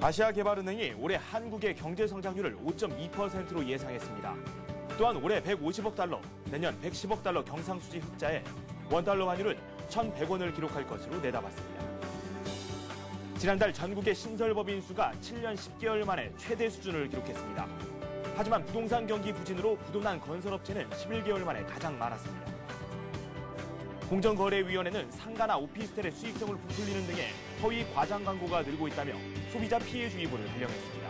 아시아개발은행이 올해 한국의 경제 성장률을 5.2%로 예상했습니다. 또한 올해 150억 달러, 내년 110억 달러 경상수지 흑자에 원달러 환율은 1,100원을 기록할 것으로 내다봤습니다. 지난달 전국의 신설법인 수가 7년 10개월 만에 최대 수준을 기록했습니다. 하지만 부동산 경기 부진으로 부도난 건설업체는 11개월 만에 가장 많았습니다. 공정거래위원회는 상가나 오피스텔의 수익성을 부풀리는 등의 허위 과장 광고가 늘고 있다며 소비자 피해 주의보를 발령했습니다.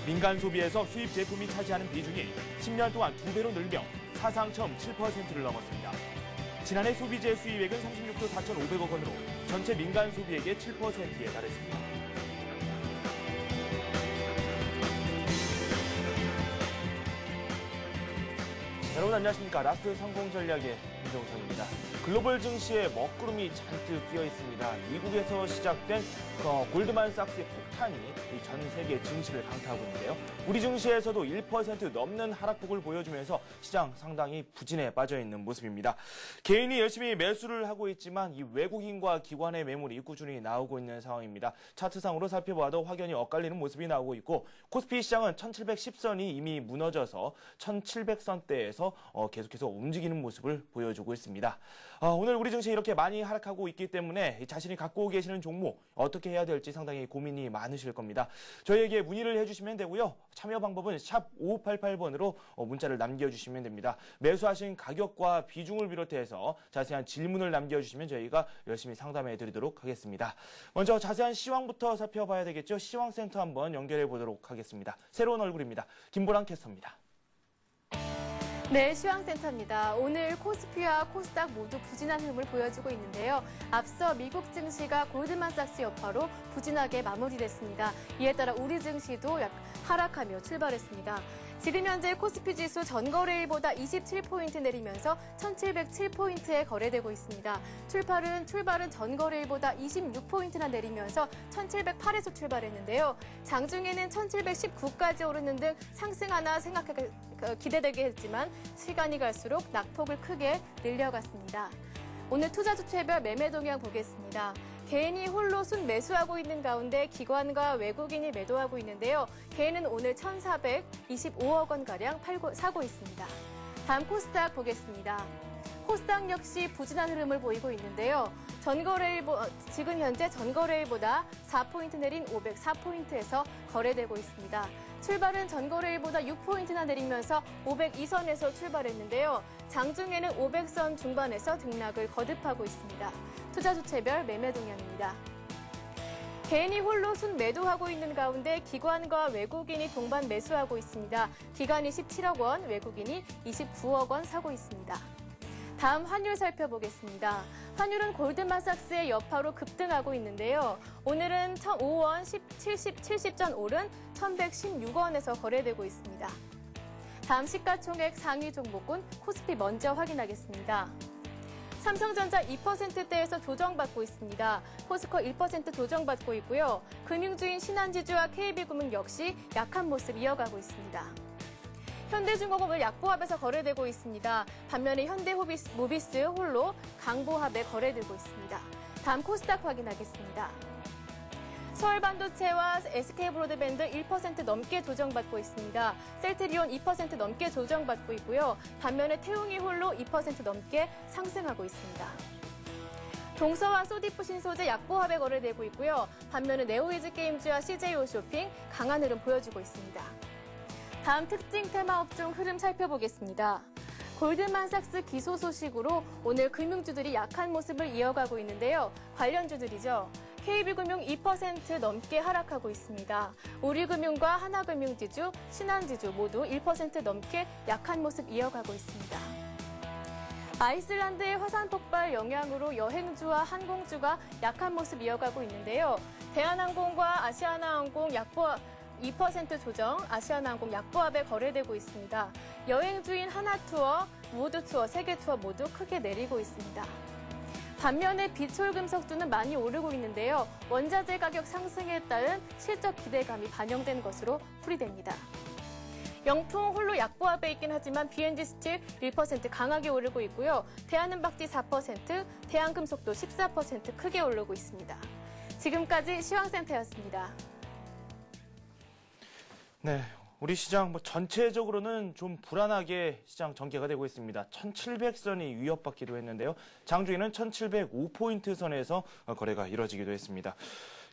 민간 소비에서 수입 제품이 차지하는 비중이 10년 동안 2배로 늘며 사상 처음 7%를 넘었습니다. 지난해 소비재 수입액은 36조 4,500억 원으로 전체 민간 소비액의 7%에 달했습니다. 여러분 안녕하십니까. 라스트 성공 전략의 김정선입니다. 글로벌 증시에 먹구름이 잔뜩 끼어 있습니다. 미국에서 시작된 골드만삭스의 폭탄이 전 세계 증시를 강타하고 있는데요. 우리 증시에서도 1% 넘는 하락폭을 보여주면서 시장 상당히 부진에 빠져 있는 모습입니다. 개인이 열심히 매수를 하고 있지만 이 외국인과 기관의 매물이 꾸준히 나오고 있는 상황입니다. 차트상으로 살펴봐도 확연히 엇갈리는 모습이 나오고 있고 코스피 시장은 1710선이 이미 무너져서 1700선대에서 계속해서 움직이는 모습을 보여주고 있습니다. 오늘 우리 증시 이렇게 많이 하락하고 있기 때문에 자신이 갖고 계시는 종목 어떻게 해야 될지 상당히 고민이 많으실 겁니다. 저희에게 문의를 해주시면 되고요. 참여 방법은 샵 5588번으로 문자를 남겨주시면 됩니다. 매수하신 가격과 비중을 비롯해서 자세한 질문을 남겨주시면 저희가 열심히 상담해 드리도록 하겠습니다. 먼저 자세한 시황부터 살펴봐야 되겠죠. 시황센터 한번 연결해 보도록 하겠습니다. 새로운 얼굴입니다. 김보랑 캐스터입니다. 네, 시황센터입니다. 오늘 코스피와 코스닥 모두 부진한 흐름을 보여주고 있는데요. 앞서 미국 증시가 골드만삭스 여파로 부진하게 마무리됐습니다. 이에 따라 우리 증시도 하락하며 출발했습니다. 지금 현재 코스피 지수 전거래일보다 27포인트 내리면서 1707포인트에 거래되고 있습니다. 출발은 전거래일보다 26포인트나 내리면서 1708에서 출발했는데요. 장중에는 1719까지 오르는 등 상승하나 기대되게 했지만 시간이 갈수록 낙폭을 크게 늘려갔습니다. 오늘 투자주체별 매매 동향 보겠습니다. 개인이 홀로 순매수하고 있는 가운데 기관과 외국인이 매도하고 있는데요. 개인은 오늘 1,425억 원가량 사고 있습니다. 다음 코스닥 보겠습니다. 코스닥 역시 부진한 흐름을 보이고 있는데요. 지금 현재 전거래일보다 4포인트 내린 504포인트에서 거래되고 있습니다. 출발은 전거래일보다 6포인트나 내리면서 502선에서 출발했는데요. 장중에는 500선 중반에서 등락을 거듭하고 있습니다. 투자주체별 매매 동향입니다. 개인이 홀로 순매도하고 있는 가운데 기관과 외국인이 동반 매수하고 있습니다. 기관이 17억 원, 외국인이 29억 원 사고 있습니다. 다음 환율 살펴보겠습니다. 환율은 골드만삭스의 여파로 급등하고 있는데요. 오늘은 1,005원 70전 오른 1,116원에서 거래되고 있습니다. 다음 시가총액 상위 종목군 코스피 먼저 확인하겠습니다. 삼성전자 2%대에서 조정받고 있습니다. 포스코 1% 조정받고 있고요. 금융주인 신한지주와 KB금융 역시 약한 모습 이어가고 있습니다. 현대중공업은 약보합에서 거래되고 있습니다. 반면에 현대모비스 홀로 강보합에 거래되고 있습니다. 다음 코스닥 확인하겠습니다. 서울반도체와 SK브로드밴드 1% 넘게 조정받고 있습니다. 셀트리온 2% 넘게 조정받고 있고요. 반면에 태웅이 홀로 2% 넘게 상승하고 있습니다. 동서와 소디프 신소재 약보합에 거래되고 있고요. 반면에 네오이즈게임즈와 CJ홈쇼핑 강한 흐름 보여주고 있습니다. 다음 특징 테마 업종 흐름 살펴보겠습니다. 골드만삭스 기소 소식으로 오늘 금융주들이 약한 모습을 이어가고 있는데요. 관련주들이죠. KB금융 2% 넘게 하락하고 있습니다. 우리금융과 하나금융지주, 신한지주 모두 1% 넘게 약한 모습 이어가고 있습니다. 아이슬란드의 화산 폭발 영향으로 여행주와 항공주가 약한 모습 이어가고 있는데요. 대한항공과 아시아나항공 2% 조정, 아시아나항공 약보합에 거래되고 있습니다. 여행주인 하나투어, 모두투어, 세계투어 모두 크게 내리고 있습니다. 반면에 비철금속주는 많이 오르고 있는데요. 원자재 가격 상승에 따른 실적 기대감이 반영된 것으로 풀이됩니다. 영풍 홀로 약보합에 있긴 하지만 B&G 스틸 1% 강하게 오르고 있고요. 대한은박지 4%, 대한금속도 14% 크게 오르고 있습니다. 지금까지 시황센터였습니다. 네, 우리 시장 전체적으로는 좀 불안하게 시장 전개가 되고 있습니다. 1700선이 위협받기도 했는데요. 장중에는 1705포인트 선에서 거래가 이뤄지기도 했습니다.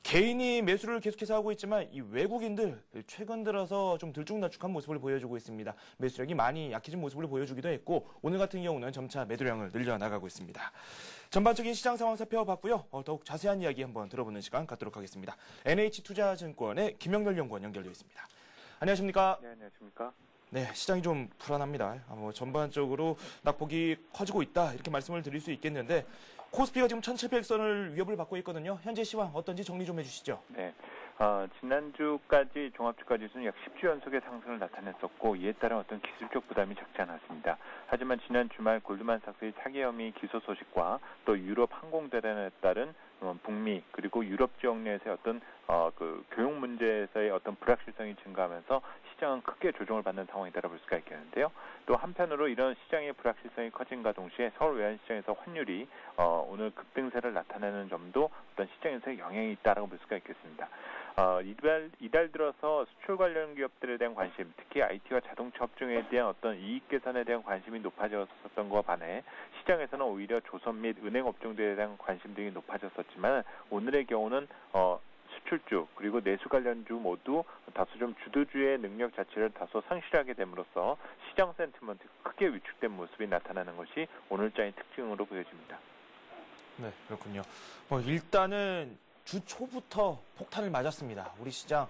개인이 매수를 계속해서 하고 있지만 이 외국인들 최근 들어서 좀 들쭉날쭉한 모습을 보여주고 있습니다. 매수력이 많이 약해진 모습을 보여주기도 했고 오늘 같은 경우는 점차 매도량을 늘려나가고 있습니다. 전반적인 시장 상황 살펴봤고요. 더욱 자세한 이야기 한번 들어보는 시간 갖도록 하겠습니다. NH투자증권의 김영렬 연구원 연결되어 있습니다. 안녕하십니까? 네, 안녕하십니까? 네, 시장이 좀 불안합니다. 전반적으로 낙폭이 커지고 있다 이렇게 말씀을 드릴 수 있겠는데 코스피가 지금 1700선을 위협을 받고 있거든요. 현재 시황 어떤지 정리 좀 해주시죠. 네, 지난주까지 종합주가 지수는 약 10주 연속의 상승을 나타냈었고 이에 따른 어떤 기술적 부담이 적지 않았습니다. 하지만 지난 주말 골드만삭스의 사기 혐의 기소 소식과 또 유럽 항공대란에 따른 북미 그리고 유럽 지역 내에서의 어떤 교육 문제에서의 어떤 불확실성이 증가하면서 시장은 크게 조정을 받는 상황이다라고 볼 수가 있겠는데요. 또 한편으로 이런 시장의 불확실성이 커진과 동시에 서울 외환시장에서 환율이 오늘 급등세를 나타내는 점도 어떤 시장에서 영향이 있다라고 볼 수가 있겠습니다. 이달 들어서 수출 관련 기업들에 대한 관심, 특히 IT와 자동차 업종에 대한 어떤 이익 개선에 대한 관심이 높아졌었던 것과 반해 시장에서는 오히려 조선 및 은행 업종들에 대한 관심 등이 높아졌었지만 오늘의 경우는 수출주 그리고 내수 관련주 모두 다소 좀 주도주의 능력 자체를 다소 상실하게 됨으로써 시장 센티먼트가 크게 위축된 모습이 나타나는 것이 오늘장의 특징으로 보여집니다. 네, 그렇군요. 일단은 주 초부터 폭탄을 맞았습니다. 우리 시장.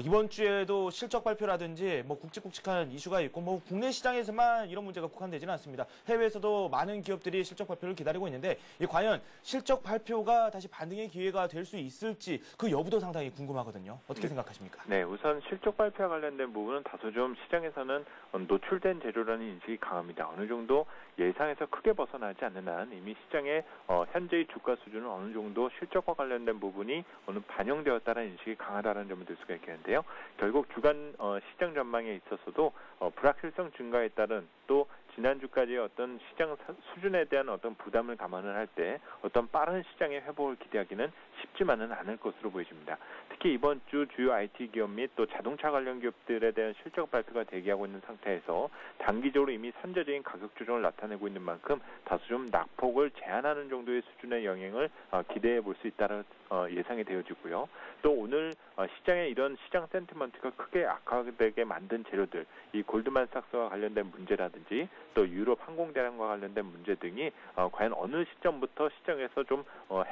이번 주에도 실적 발표라든지 굵직굵직한 이슈가 있고 국내 시장에서만 이런 문제가 국한되지는 않습니다. 해외에서도 많은 기업들이 실적 발표를 기다리고 있는데 과연 실적 발표가 다시 반등의 기회가 될 수 있을지 그 여부도 상당히 궁금하거든요. 어떻게 생각하십니까? 네, 우선 실적 발표와 관련된 부분은 다소 좀 시장에서는 노출된 재료라는 인식이 강합니다. 어느 정도 예상에서 크게 벗어나지 않는 한 이미 시장의 현재의 주가 수준은 어느 정도 실적과 관련된 부분이 오늘 반영되었다는 인식이 강하다는 점을 들 수가 있겠는데요. 결국 주간 시장 전망에 있어서도 불확실성 증가에 따른 또 지난주까지의 어떤 시장 수준에 대한 어떤 부담을 감안을 할 때 어떤 빠른 시장의 회복을 기대하기는 쉽지만은 않을 것으로 보여집니다. 특히 이번 주 주요 IT 기업 및 또 자동차 관련 기업들에 대한 실적 발표가 대기하고 있는 상태에서 단기적으로 이미 선제적인 가격 조정을 나타내고 있는 만큼 다소 좀 낙폭을 제한하는 정도의 수준의 영향을 기대해 볼 수 있다는 예상이 되어지고요. 또 오늘 시장의 이런 시장 센티먼트가 크게 악화되게 만든 재료들, 이 골드만삭스와 관련된 문제라든지 또 유럽 항공대란과 관련된 문제 등이 과연 어느 시점부터 시장에서 좀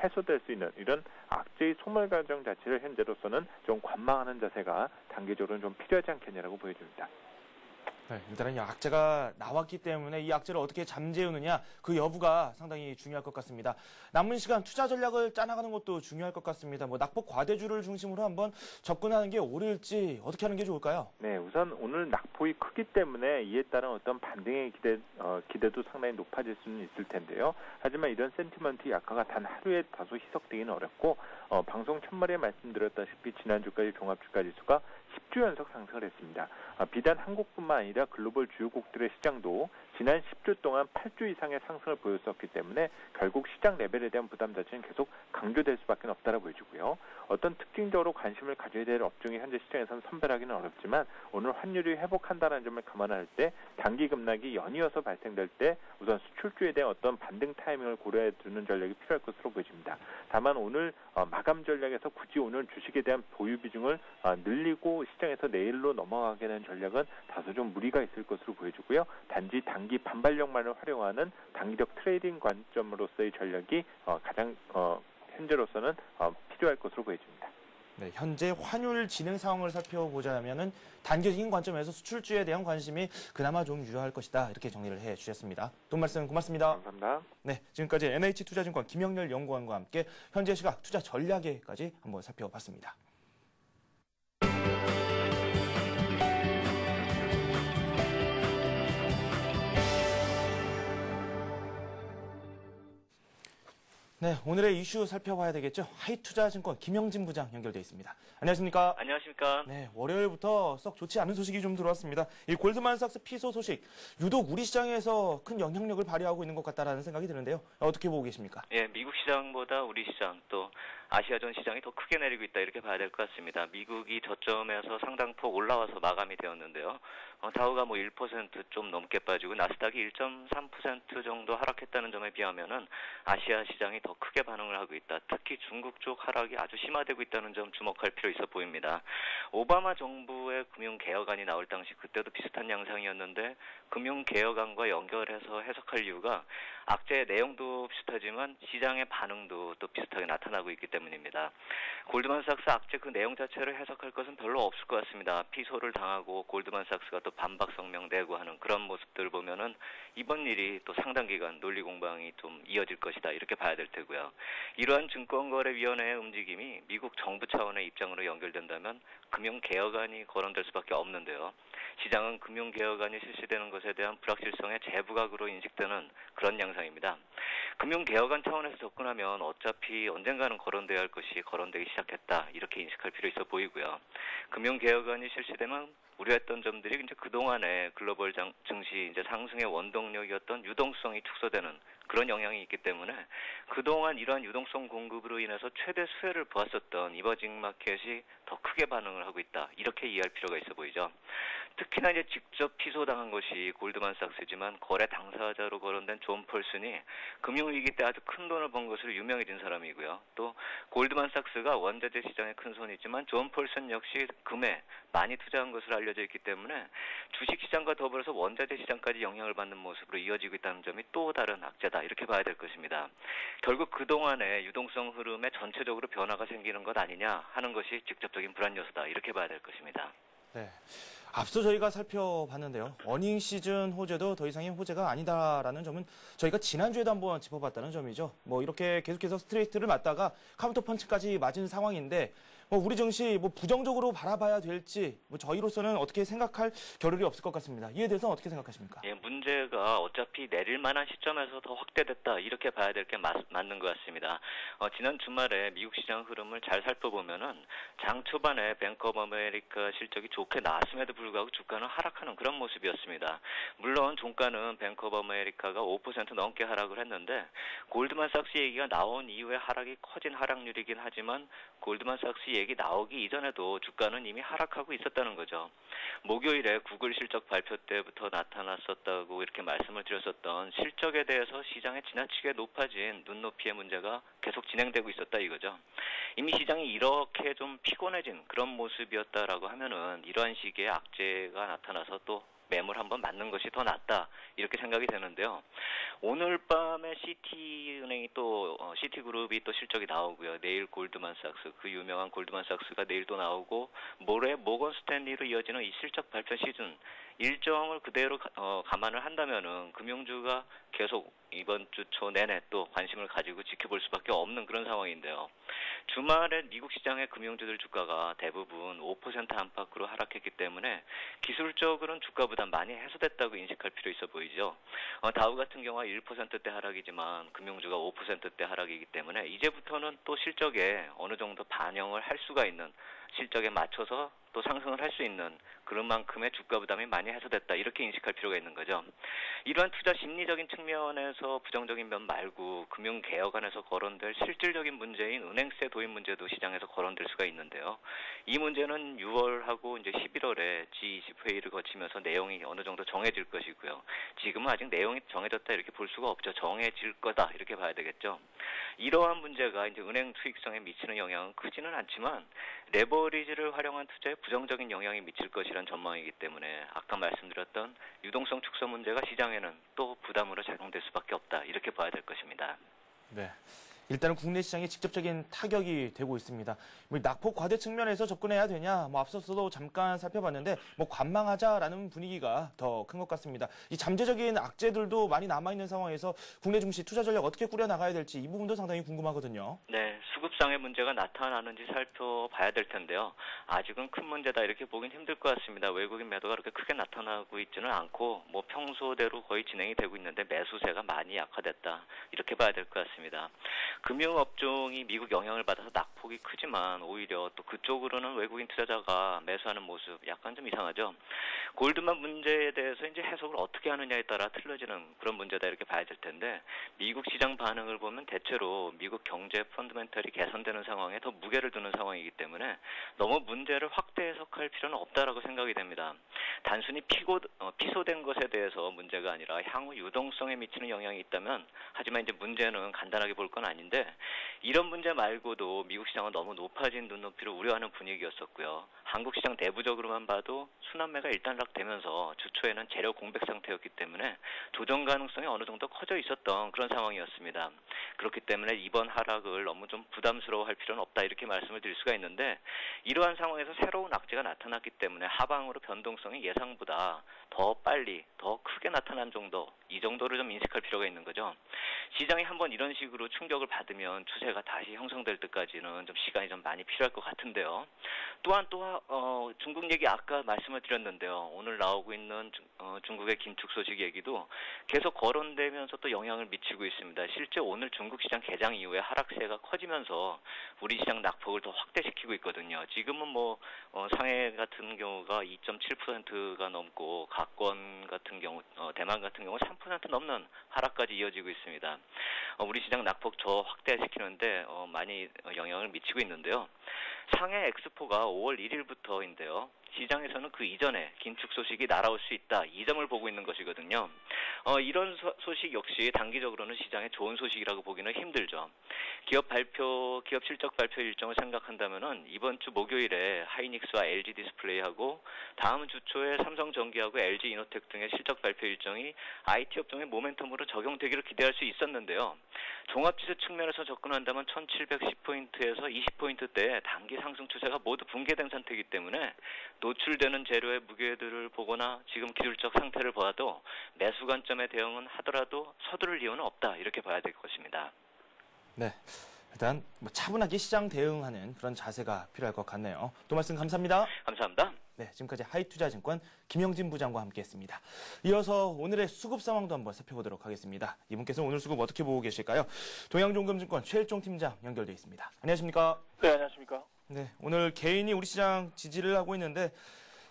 해소될 수 있는 이런 악재의 소멸 과정 자체를 현재로서는 좀 관망하는 자세가 단계적으로는 좀 필요하지 않겠냐라고 보여집니다. 네, 일단은 이 악재가 나왔기 때문에 이 악재를 어떻게 잠재우느냐 그 여부가 상당히 중요할 것 같습니다. 남은 시간 투자 전략을 짜나가는 것도 중요할 것 같습니다. 낙폭 과대주를 중심으로 한번 접근하는 게 옳을지 어떻게 하는 게 좋을까요? 네, 우선 오늘 낙폭이 크기 때문에 이에 따른 어떤 반등의 기대도 상당히 높아질 수는 있을 텐데요. 하지만 이런 센티먼트 약화가 단 하루에 다소 희석되기는 어렵고 방송 첫말에 말씀드렸다시피 지난주까지 종합주가 지수가 10주 연속 상승을 했습니다. 비단 한국뿐만 아니라 글로벌 주요국들의 시장도 지난 10주 동안 8주 이상의 상승을 보였었기 때문에 결국 시장 레벨에 대한 부담 자체는 계속 강조될 수밖에 없다고 보여지고요. 어떤 특징적으로 관심을 가져야 될 업종이 현재 시장에서는 선별하기는 어렵지만 오늘 환율이 회복한다는 점을 감안할 때 단기 급락이 연이어서 발생될 때 우선 수출주에 대한 어떤 반등 타이밍을 고려해 두는 전략이 필요할 것으로 보여집니다. 다만 오늘 마감 전략에서 굳이 오늘 주식에 대한 보유 비중을 늘리고 시장에서 내일로 넘어가게 되는 전략은 다소 좀 무리가 있을 것으로 보여지고요. 단지 단기 반발력만을 활용하는 단기적 트레이딩 관점으로서의 전략이 가장 현재로서는 필요할 것으로 보여집니다. 네, 현재 환율 진행 상황을 살펴보자면은 단기적인 관점에서 수출주에 대한 관심이 그나마 좀 유효할 것이다. 이렇게 정리를 해 주셨습니다. 돈 말씀 고맙습니다. 감사합니다. 네, 지금까지 NH투자증권 김영렬 연구원과 함께 현재 시각 투자 전략에까지 한번 살펴봤습니다. 네, 오늘의 이슈 살펴봐야 되겠죠. 하이투자증권 김영진 부장 연결돼 있습니다. 안녕하십니까? 안녕하십니까? 네, 월요일부터 썩 좋지 않은 소식이 좀 들어왔습니다. 이 골드만삭스 피소 소식, 유독 우리 시장에서 큰 영향력을 발휘하고 있는 것 같다라는 생각이 드는데요. 어떻게 보고 계십니까? 예, 미국 시장보다 우리 시장 또 아시아전 시장이 더 크게 내리고 있다 이렇게 봐야 될 것 같습니다. 미국이 저점에서 상당폭 올라와서 마감이 되었는데요. 다우가 1% 좀 넘게 빠지고 나스닥이 1.3% 정도 하락했다는 점에 비하면은 아시아 시장이 더 크게 반응을 하고 있다. 특히 중국 쪽 하락이 아주 심화되고 있다는 점 주목할 필요 있어 보입니다. 오바마 정부의 금융개혁안이 나올 당시 그때도 비슷한 양상이었는데 금융개혁안과 연결해서 해석할 이유가 악재의 내용도 비슷하지만 시장의 반응도 또 비슷하게 나타나고 있기 때문입니다. 골드만삭스 악재 그 내용 자체를 해석할 것은 별로 없을 것 같습니다. 피소를 당하고 골드만삭스가 또 반박 성명 내고 하는 그런 모습들 보면은 이번 일이 또 상당 기간 논리 공방이 좀 이어질 것이다 이렇게 봐야 될 테고요. 이러한 증권거래위원회의 움직임이 미국 정부 차원의 입장으로 연결된다면 금융개혁안이 거론될 수밖에 없는데요. 시장은 금융개혁안이 실시되는 것에 대한 불확실성의 재부각으로 인식되는 그런 양상입니다. 금융개혁안 차원에서 접근하면 어차피 언젠가는 거론돼야 할 것이 거론되기 시작했다 이렇게 인식할 필요 있어 보이고요. 금융개혁안이 실시되면 우려했던 점들이 이제 그동안의 글로벌 증시 이제 상승의 원동력이었던 유동성이 축소되는 그런 영향이 있기 때문에 그동안 이러한 유동성 공급으로 인해서 최대 수혜를 보았었던 이머징 마켓이 더 크게 반응을 하고 있다. 이렇게 이해할 필요가 있어 보이죠. 특히나 이제 직접 피소당한 것이 골드만삭스지만 거래 당사자로 거론된 존 펄슨이 금융위기 때 아주 큰 돈을 번 것으로 유명해진 사람이고요. 또 골드만삭스가 원자재 시장에 큰 손이 있지만 존 펄슨 역시 금에 많이 투자한 것으로 알려져 있기 때문에 주식시장과 더불어서 원자재 시장까지 영향을 받는 모습으로 이어지고 있다는 점이 또 다른 악재다 이렇게 봐야 될 것입니다. 결국 그동안의 유동성 흐름에 전체적으로 변화가 생기는 것 아니냐 하는 것이 직접적인 불안 요소다 이렇게 봐야 될 것입니다. 네. 앞서 저희가 살펴봤는데요. 어닝 시즌 호재도 더 이상의 호재가 아니다라는 점은 저희가 지난주에도 한번 짚어봤다는 점이죠. 이렇게 계속해서 스트레이트를 맞다가 카운터 펀치까지 맞은 상황인데 우리 증시 부정적으로 바라봐야 될지 저희로서는 어떻게 생각할 겨를이 없을 것 같습니다. 이에 대해서는 어떻게 생각하십니까? 예, 문제가 어차피 내릴 만한 시점에서 더 확대됐다 이렇게 봐야 될 게 맞는 것 같습니다. 지난 주말에 미국 시장 흐름을 잘 살펴보면은 장 초반에 뱅크 오브 아메리카 실적이 좋게 나왔음에도 불구하고 주가는 하락하는 그런 모습이었습니다. 물론 종가는 뱅크 오브 아메리카가 5% 넘게 하락을 했는데 골드만삭스 얘기가 나온 이후에 하락이 커진 하락률이긴 하지만 골드만삭스 얘기 나오기 이전에도 주가는 이미 하락하고 있었다는 거죠. 목요일에 구글 실적 발표 때부터 나타났었다고 이렇게 말씀을 드렸었던 실적에 대해서 시장에 지나치게 높아진 눈높이의 문제가 계속 진행되고 있었다 이거죠. 이미 시장이 이렇게 좀 피곤해진 그런 모습이었다라고 하면은 이러한 시기에 악재가 나타나서 또 매물 한번 맞는 것이 더 낫다 이렇게 생각이 되는데요. 오늘 밤에 시티은행이 또 시티그룹이 또 실적이 나오고요. 내일 골드만삭스 그 유명한 골드만삭스가 내일 또 나오고 모레 모건 스탠리로 이어지는 이 실적 발표 시즌 일정을 그대로 감안을 한다면은 금융주가 계속 이번 주 초 내내 또 관심을 가지고 지켜볼 수밖에 없는 그런 상황인데요. 주말에 미국 시장의 금융주들 주가가 대부분 5% 안팎으로 하락했기 때문에 기술적으로는 주가 부담 많이 해소됐다고 인식할 필요 있어 보이죠. 다우 같은 경우가 1%대 하락이지만 금융주가 5%대 하락이기 때문에 이제부터는 또 실적에 어느 정도 반영을 할 수가 있는 실적에 맞춰서 또 상승을 할 수 있는 그런 만큼의 주가 부담이 많이 해소됐다 이렇게 인식할 필요가 있는 거죠. 이러한 투자 심리적인 측면에서 부정적인 면 말고 금융개혁안에서 거론될 실질적인 문제인 은행세 도입 문제도 시장에서 거론될 수가 있는데요. 이 문제는 6월하고 이제 11월에 G20 회의를 거치면서 내용이 어느 정도 정해질 것이고요. 지금은 아직 내용이 정해졌다 이렇게 볼 수가 없죠. 정해질 거다 이렇게 봐야 되겠죠. 이러한 문제가 이제 은행 수익성에 미치는 영향은 크지는 않지만 레버리지를 활용한 투자에 부정적인 영향이 미칠 것이란 전망이기 때문에 아까 말씀드렸던 유동성 축소 문제가 시장에는 또 부담으로 작용될 수밖에 없다 이렇게 봐야 될 것입니다. 네. 일단은 국내 시장에 직접적인 타격이 되고 있습니다. 낙폭 과대 측면에서 접근해야 되냐? 앞서서도 잠깐 살펴봤는데 관망하자라는 분위기가 더 큰 것 같습니다. 이 잠재적인 악재들도 많이 남아있는 상황에서 국내 증시 투자 전략 어떻게 꾸려나가야 될지 이 부분도 상당히 궁금하거든요. 네, 수급상의 문제가 나타나는지 살펴봐야 될 텐데요. 아직은 큰 문제다 이렇게 보긴 힘들 것 같습니다. 외국인 매도가 그렇게 크게 나타나고 있지는 않고 평소대로 거의 진행이 되고 있는데 매수세가 많이 약화됐다 이렇게 봐야 될 것 같습니다. 금융업종이 미국 영향을 받아서 낙폭이 크지만 오히려 또 그쪽으로는 외국인 투자자가 매수하는 모습 약간 좀 이상하죠. 골드만 문제에 대해서 이제 해석을 어떻게 하느냐에 따라 틀려지는 그런 문제다 이렇게 봐야 될 텐데 미국 시장 반응을 보면 대체로 미국 경제 펀더멘털이 개선되는 상황에 더 무게를 두는 상황이기 때문에 너무 문제를 확대 해석할 필요는 없다라고 생각이 됩니다. 단순히 피소된 것에 대해서 문제가 아니라 향후 유동성에 미치는 영향이 있다면 하지만 이제 문제는 간단하게 볼 건 아닌데 이런 문제 말고도 미국 시장은 너무 높아진 눈높이를 우려하는 분위기였었고요. 한국 시장 내부적으로만 봐도 순환매가 일단락되면서 주초에는 재료 공백 상태였기 때문에 조정 가능성이 어느 정도 커져 있었던 그런 상황이었습니다. 그렇기 때문에 이번 하락을 너무 좀 부담스러워할 필요는 없다 이렇게 말씀을 드릴 수가 있는데 이러한 상황에서 새로운 악재가 나타났기 때문에 하방으로 변동성이 예상보다 더 빨리 더 크게 나타난 정도 이 정도를 좀 인식할 필요가 있는 거죠. 시장이 한번 이런 식으로 충격을 받으면 추세가 다시 형성될 때까지는 좀 시간이 좀 많이 필요할 것 같은데요. 또한 중국 얘기 아까 말씀을 드렸는데요. 오늘 나오고 있는 중국의 긴축 소식 얘기도 계속 거론되면서 또 영향을 미치고 있습니다. 실제 오늘 중국 시장 개장 이후에 하락세가 커지면서 우리 시장 낙폭을 더 확대시키고 있거든요. 지금은 상해 같은 경우가 2.7%가 넘고 각권 같은 경우 대만 같은 경우 3% 넘는 하락까지 이어지고 있습니다. 우리 시장 낙폭 더 확대시키는데 많이 영향을 미치고 있는데요. 상해 엑스포가 5월 1일부터인데요. 시장에서는 그 이전에 긴축 소식이 날아올 수 있다. 이 점을 보고 있는 것이거든요. 이런 소식 역시 단기적으로는 시장에 좋은 소식이라고 보기는 힘들죠. 기업 실적 발표 일정을 생각한다면은 이번 주 목요일에 하이닉스와 LG 디스플레이하고 다음 주 초에 삼성전기하고 LG 이노텍 등의 실적 발표 일정이 IT 업종의 모멘텀으로 적용되기를 기대할 수 있었는데요. 종합지수 측면에서 접근한다면 1710포인트에서 20포인트대의 단기 상승 추세가 모두 붕괴된 상태이기 때문에 노출되는 재료의 무게들을 보거나 지금 기술적 상태를 봐도 매수 관점에 대응은 하더라도 서두를 이유는 없다 이렇게 봐야 될 것입니다. 네, 일단 차분하게 시장 대응하는 그런 자세가 필요할 것 같네요. 또 말씀 감사합니다. 감사합니다. 네, 지금까지 하이투자증권 김영진 부장과 함께했습니다. 이어서 오늘의 수급 상황도 한번 살펴보도록 하겠습니다. 이분께서는 오늘 수급 어떻게 보고 계실까요? 동양종금증권 최일종 팀장 연결돼 있습니다. 안녕하십니까? 네, 안녕하십니까? 네, 오늘 개인이 우리 시장 지지를 하고 있는데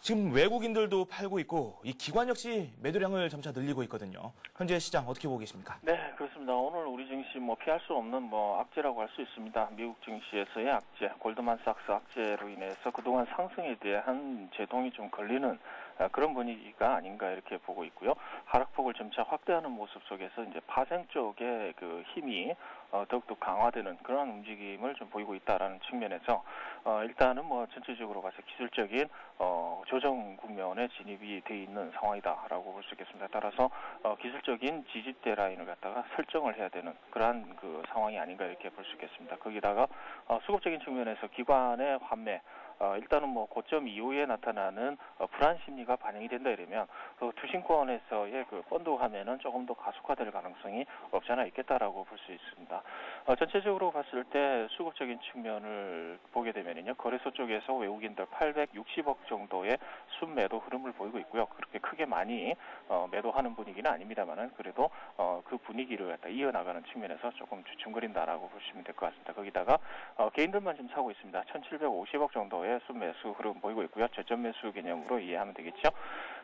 지금 외국인들도 팔고 있고 이 기관 역시 매도량을 점차 늘리고 있거든요. 현재 시장 어떻게 보고 계십니까? 네, 그렇습니다. 오늘 우리 증시 피할 수 없는 악재라고 할 수 있습니다. 미국 증시에서의 악재, 골드만삭스 악재로 인해서 그동안 상승에 대한 제동이 좀 걸리는 그런 분위기가 아닌가 이렇게 보고 있고요. 하락폭을 점차 확대하는 모습 속에서 이제 파생 쪽의 그 힘이 더욱더 강화되는 그런 움직임을 좀 보이고 있다라는 측면에서 일단은 전체적으로 봐서 기술적인 조정 국면에 진입이 돼 있는 상황이다라고 볼 수 있겠습니다. 따라서 기술적인 지지대 라인을 갖다가 설정을 해야 되는 그러한 그 상황이 아닌가 이렇게 볼 수 있겠습니다. 거기다가 수급적인 측면에서 기관의 환매 일단은 고점 이후에 나타나는 불안 심리가 반영이 된다 이러면 투신권에서의 그 펀드 화매는 조금 더 가속화될 가능성이 없지 않아 있겠다라고 볼 수 있습니다. 전체적으로 봤을 때 수급적인 측면을 보게 되면요, 거래소 쪽에서 외국인들 860억 정도의 순매도 흐름을 보이고 있고요. 그렇게 크게 많이 매도하는 분위기는 아닙니다만은 그래도 그 분위기를 갖다 이어나가는 측면에서 조금 주춤거린다라고 보시면 될 것 같습니다. 거기다가 개인들만 좀 사고 있습니다. 1,750억 정도의 순매수 흐름 보이고 있고요. 저점 매수 개념으로 이해하면 되겠죠.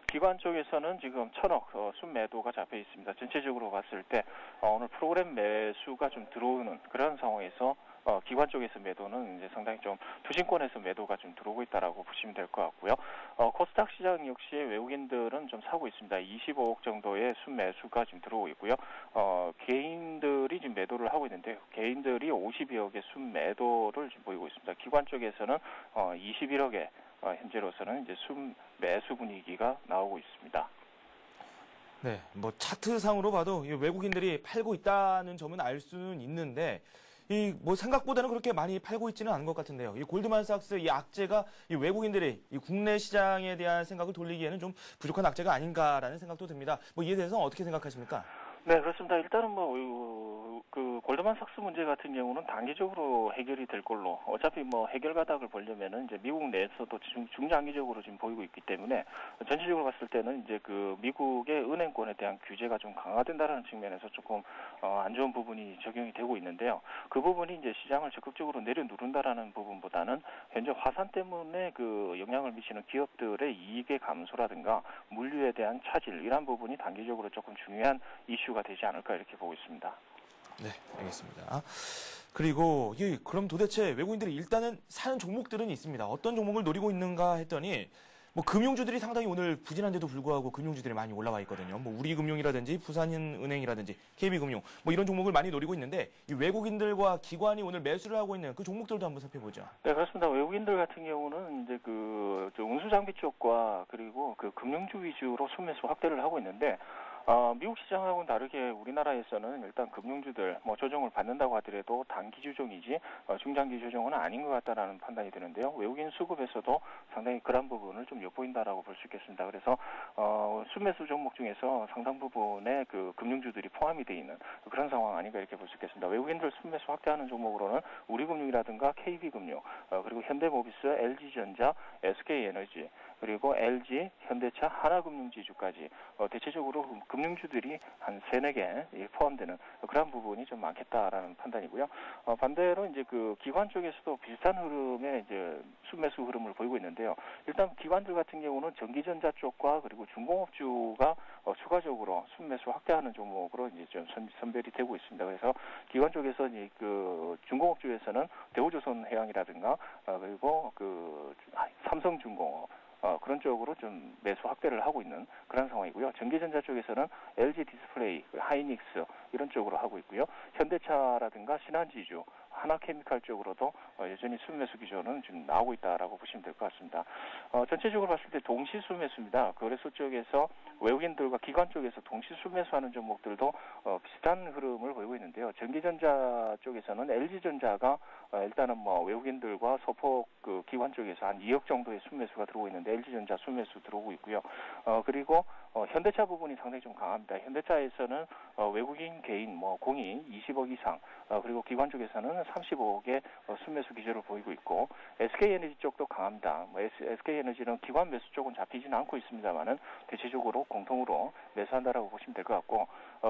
기관 쪽에서는 지금 1,000억 순매도가 잡혀 있습니다. 전체적으로 봤을 때 오늘 프로그램 매수가 좀 들어오는 그런 상황에서 기관 쪽에서 매도는 이제 상당히 좀 투신권에서 매도가 좀 들어오고 있다라고 보시면 될 것 같고요. 코스닥 시장 역시 외국인들은 좀 사고 있습니다. 25억 정도의 순매수가 지금 들어오고 있고요. 개인들이 지금 매도를 하고 있는데 개인들이 52억의 순매도를 지금 보이고 있습니다. 기관 쪽에서는 21억의 현재로서는 이제 순매수 분위기가 나오고 있습니다. 네, 차트상으로 봐도 외국인들이 팔고 있다는 점은 알 수는 있는데 생각보다는 그렇게 많이 팔고 있지는 않은 것 같은데요. 이 골드만삭스 이 악재가 이 외국인들이 이 국내 시장에 대한 생각을 돌리기에는 좀 부족한 악재가 아닌가라는 생각도 듭니다. 이에 대해서 어떻게 생각하십니까? 네, 그렇습니다. 일단은 그 골드만삭스 문제 같은 경우는 단기적으로 해결이 될 걸로, 어차피 뭐 해결 가닥을 보려면은 이제 미국 내에서도 중장기적으로 지금 보이고 있기 때문에 전체적으로 봤을 때는 이제 그 미국의 은행권에 대한 규제가 좀 강화된다라는 측면에서 조금 안 좋은 부분이 적용이 되고 있는데요. 그 부분이 이제 시장을 적극적으로 내려누른다라는 부분보다는 현재 화산 때문에 그 영향을 미치는 기업들의 이익의 감소라든가 물류에 대한 차질, 이러한 부분이 단기적으로 조금 중요한 이슈가 되지 않을까 이렇게 보고 있습니다. 네, 알겠습니다. 그리고 그럼 도대체 외국인들이 일단은 사는 종목들은 있습니다. 어떤 종목을 노리고 있는가 했더니 뭐 금융주들이 상당히 오늘 부진한데도 불구하고 금융주들이 많이 올라와 있거든요. 뭐 우리금융이라든지 부산은행이라든지 KB금융 뭐 이런 종목을 많이 노리고 있는데 이 외국인들과 기관이 오늘 매수를 하고 있는 그 종목들도 한번 살펴보죠. 네, 그렇습니다. 외국인들 같은 경우는 이제 저 운수장비 쪽과 그리고 그 금융주 위주로 순매수 확대를 하고 있는데, 미국 시장하고는 다르게 우리나라에서는 일단 금융주들 뭐 조정을 받는다고 하더라도 단기 조정이지 중장기 조정은 아닌 것 같다라는 판단이 드는데요. 외국인 수급에서도 상당히 그런 부분을 좀 엿보인다라고 볼 수 있겠습니다. 그래서 순매수 종목 중에서 상당 부분의 그 금융주들이 포함이 되어 있는 그런 상황 아닌가 이렇게 볼 수 있겠습니다. 외국인들 순매수 확대하는 종목으로는 우리금융이라든가 KB금융, 그리고 현대모비스, LG전자, SK에너지, 그리고 LG, 현대차, 하나금융지주까지 대체적으로 금융주들이 한 3-4개 포함되는 그런 부분이 좀 많겠다라는 판단이고요. 반대로 이제 그 기관 쪽에서도 비슷한 흐름의 이제 순매수 흐름을 보이고 있는데요. 일단 기관들 같은 경우는 전기전자 쪽과 그리고 중공업주가 추가적으로 순매수 확대하는 종목으로 이제 좀 선별이 되고 있습니다. 그래서 기관 쪽에서 이제 그 중공업주에서는 대우조선해양이라든가 그리고 그 삼성중공업 그런 쪽으로 좀 매수 확대를 하고 있는 그런 상황이고요. 전기전자 쪽에서는 LG 디스플레이, 하이닉스 이런 쪽으로 하고 있고요. 현대차라든가 신한지주, 하나케미칼 쪽으로도 여전히 순매수 기조는 지금 나오고 있다라고 보시면 될 것 같습니다. 전체적으로 봤을 때 동시 순매수입니다. 거래소 쪽에서 외국인들과 기관 쪽에서 동시 순매수하는 종목들도 비슷한 흐름을 보이고 있는데요. 전기전자 쪽에서는 LG전자가 일단은 뭐 외국인들과 소폭 그 기관 쪽에서 한 2억 정도의 순매수가 들어오고 있는데 LG전자 순매수 들어오고 있고요. 그리고 현대차 부분이 상당히 좀 강합니다. 현대차에서는 외국인 개인 뭐 공인 20억 이상, 그리고 기관 쪽에서는 35억의 순매수 기조를 보이고 있고, SK에너지 쪽도 강합니다. SK에너지는 기관 매수 쪽은 잡히지는 않고 있습니다만은 대체적으로 공통으로 매수한다라고 보시면 될 것 같고,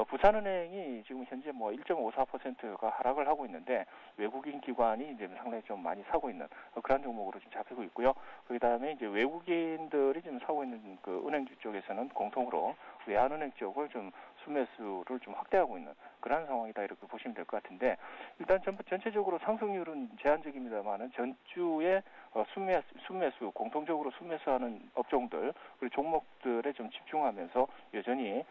부산은행이 지금 현재 뭐 1.54%가 하락을 하고 있는데 외국인 기관이 이제 상당히 좀 많이 사고 있는 그런 종목으로 지금 잡히고 있고요. 그 다음에 이제 외국인들이 지금 사고 있는 그 은행주 쪽에서는 공통으로 외환은행 쪽을 좀 순매수를 좀 확대하고 있는 그런 상황이다 이렇게 보시면 될 것 같은데, 일단 전체적으로 상승률은 제한적입니다만은 전주에 순매수 공통적으로 순매수하는 업종들 그리고 종목들에 좀 집중하면서 여전히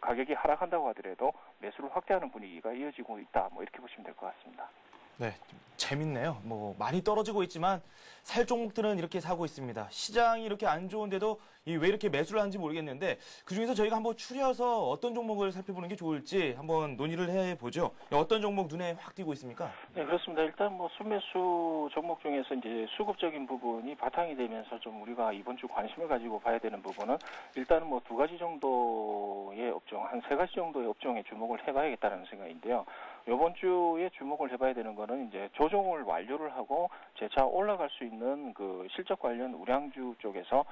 가격이 하락한다고 하더라도 매수를 확대하는 분위기가 이어지고 있다 뭐 이렇게 보시면 될 것 같습니다. 네, 좀 재밌네요. 뭐 많이 떨어지고 있지만 살 종목들은 이렇게 사고 있습니다. 시장이 이렇게 안 좋은데도 왜 이렇게 매수를 하는지 모르겠는데 그중에서 저희가 한번 추려서 어떤 종목을 살펴보는 게 좋을지 한번 논의를 해보죠. 어떤 종목 눈에 확 띄고 있습니까? 네, 그렇습니다. 일단 뭐 순매수 종목 중에서 이제 수급적인 부분이 바탕이 되면서 좀 우리가 이번 주 관심을 가지고 봐야 되는 부분은 일단은 뭐 2가지 정도의 업종, 한 3가지 정도의 업종에 주목을 해봐야겠다는 생각인데요. 이번 주에 주목을 해봐야 되는 거는 이제 조정을 완료를 하고 재차 올라갈 수 있는 그 실적 관련 우량주 쪽에서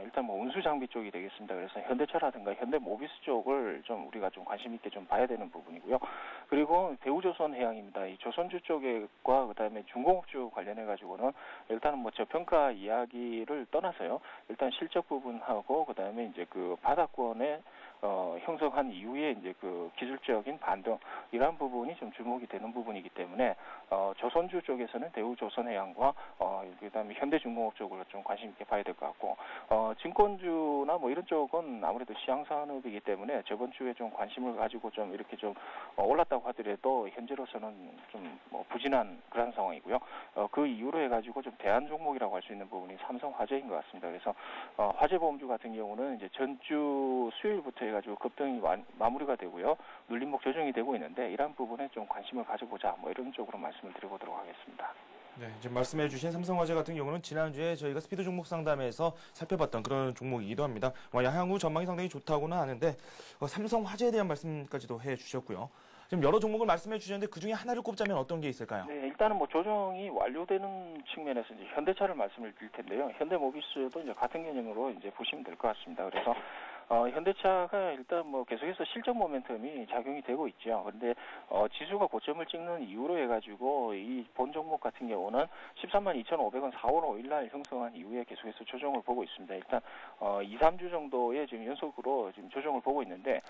일단 뭐 운수 장비 쪽이 되겠습니다. 그래서 현대차라든가 현대모비스 쪽을 좀 우리가 좀 관심 있게 좀 봐야 되는 부분이고요. 그리고 대우조선해양입니다. 이 조선주 쪽과 그다음에 중공업주 관련해 가지고는 일단은 뭐 저평가 이야기를 떠나서요. 일단 실적 부분하고 그다음에 이제 그 바닥권에 형성한 이후에 이제 그 기술적인 반등 이러한 부분이 좀 주목이 되는 부분이기 때문에 조선주 쪽에서는 대우조선해양과 그다음에 현대중공업 쪽으로 좀 관심 있게 봐야 될 것 같고, 증권주나 뭐 이런 쪽은 아무래도 시장산업이기 때문에 저번 주에 좀 관심을 가지고 좀 이렇게 좀 올랐다고 하더라도 현재로서는 좀 뭐 부진한 그런 상황이고요. 그 이후로 해가지고 좀 대안 종목이라고 할 수 있는 부분이 삼성화재인 것 같습니다. 그래서 화재보험주 같은 경우는 이제 전주 수요일부터 해가지고 급등이 마무리가 되고요. 눌림목 조정이 되고 있는데 이러한 부분에 좀 관심을 가져보자 뭐 이런 쪽으로 말씀을 드려보도록 하겠습니다. 네, 지금 말씀해주신 삼성화재 같은 경우는 지난주에 저희가 스피드 종목 상담에서 살펴봤던 그런 종목이기도 합니다. 향후 전망이 상당히 좋다고는 하는데 삼성화재에 대한 말씀까지도 해주셨고요. 지금 여러 종목을 말씀해 주셨는데 그 중에 하나를 꼽자면 어떤 게 있을까요? 네, 일단은 뭐 조정이 완료되는 측면에서 이제 현대차를 말씀을 드릴 텐데요. 현대모비스도 이제 같은 개념으로 이제 보시면 될 것 같습니다. 그래서 현대차가 일단 뭐 계속해서 실적 모멘텀이 작용이 되고 있죠. 그런데 지수가 고점을 찍는 이후로 해가지고 이 본 종목 같은 경우는 132,500원 4월 5일 날 형성한 이후에 계속해서 조정을 보고 있습니다. 일단 2, 3주 정도의 지금 연속으로 지금 조정을 보고 있는데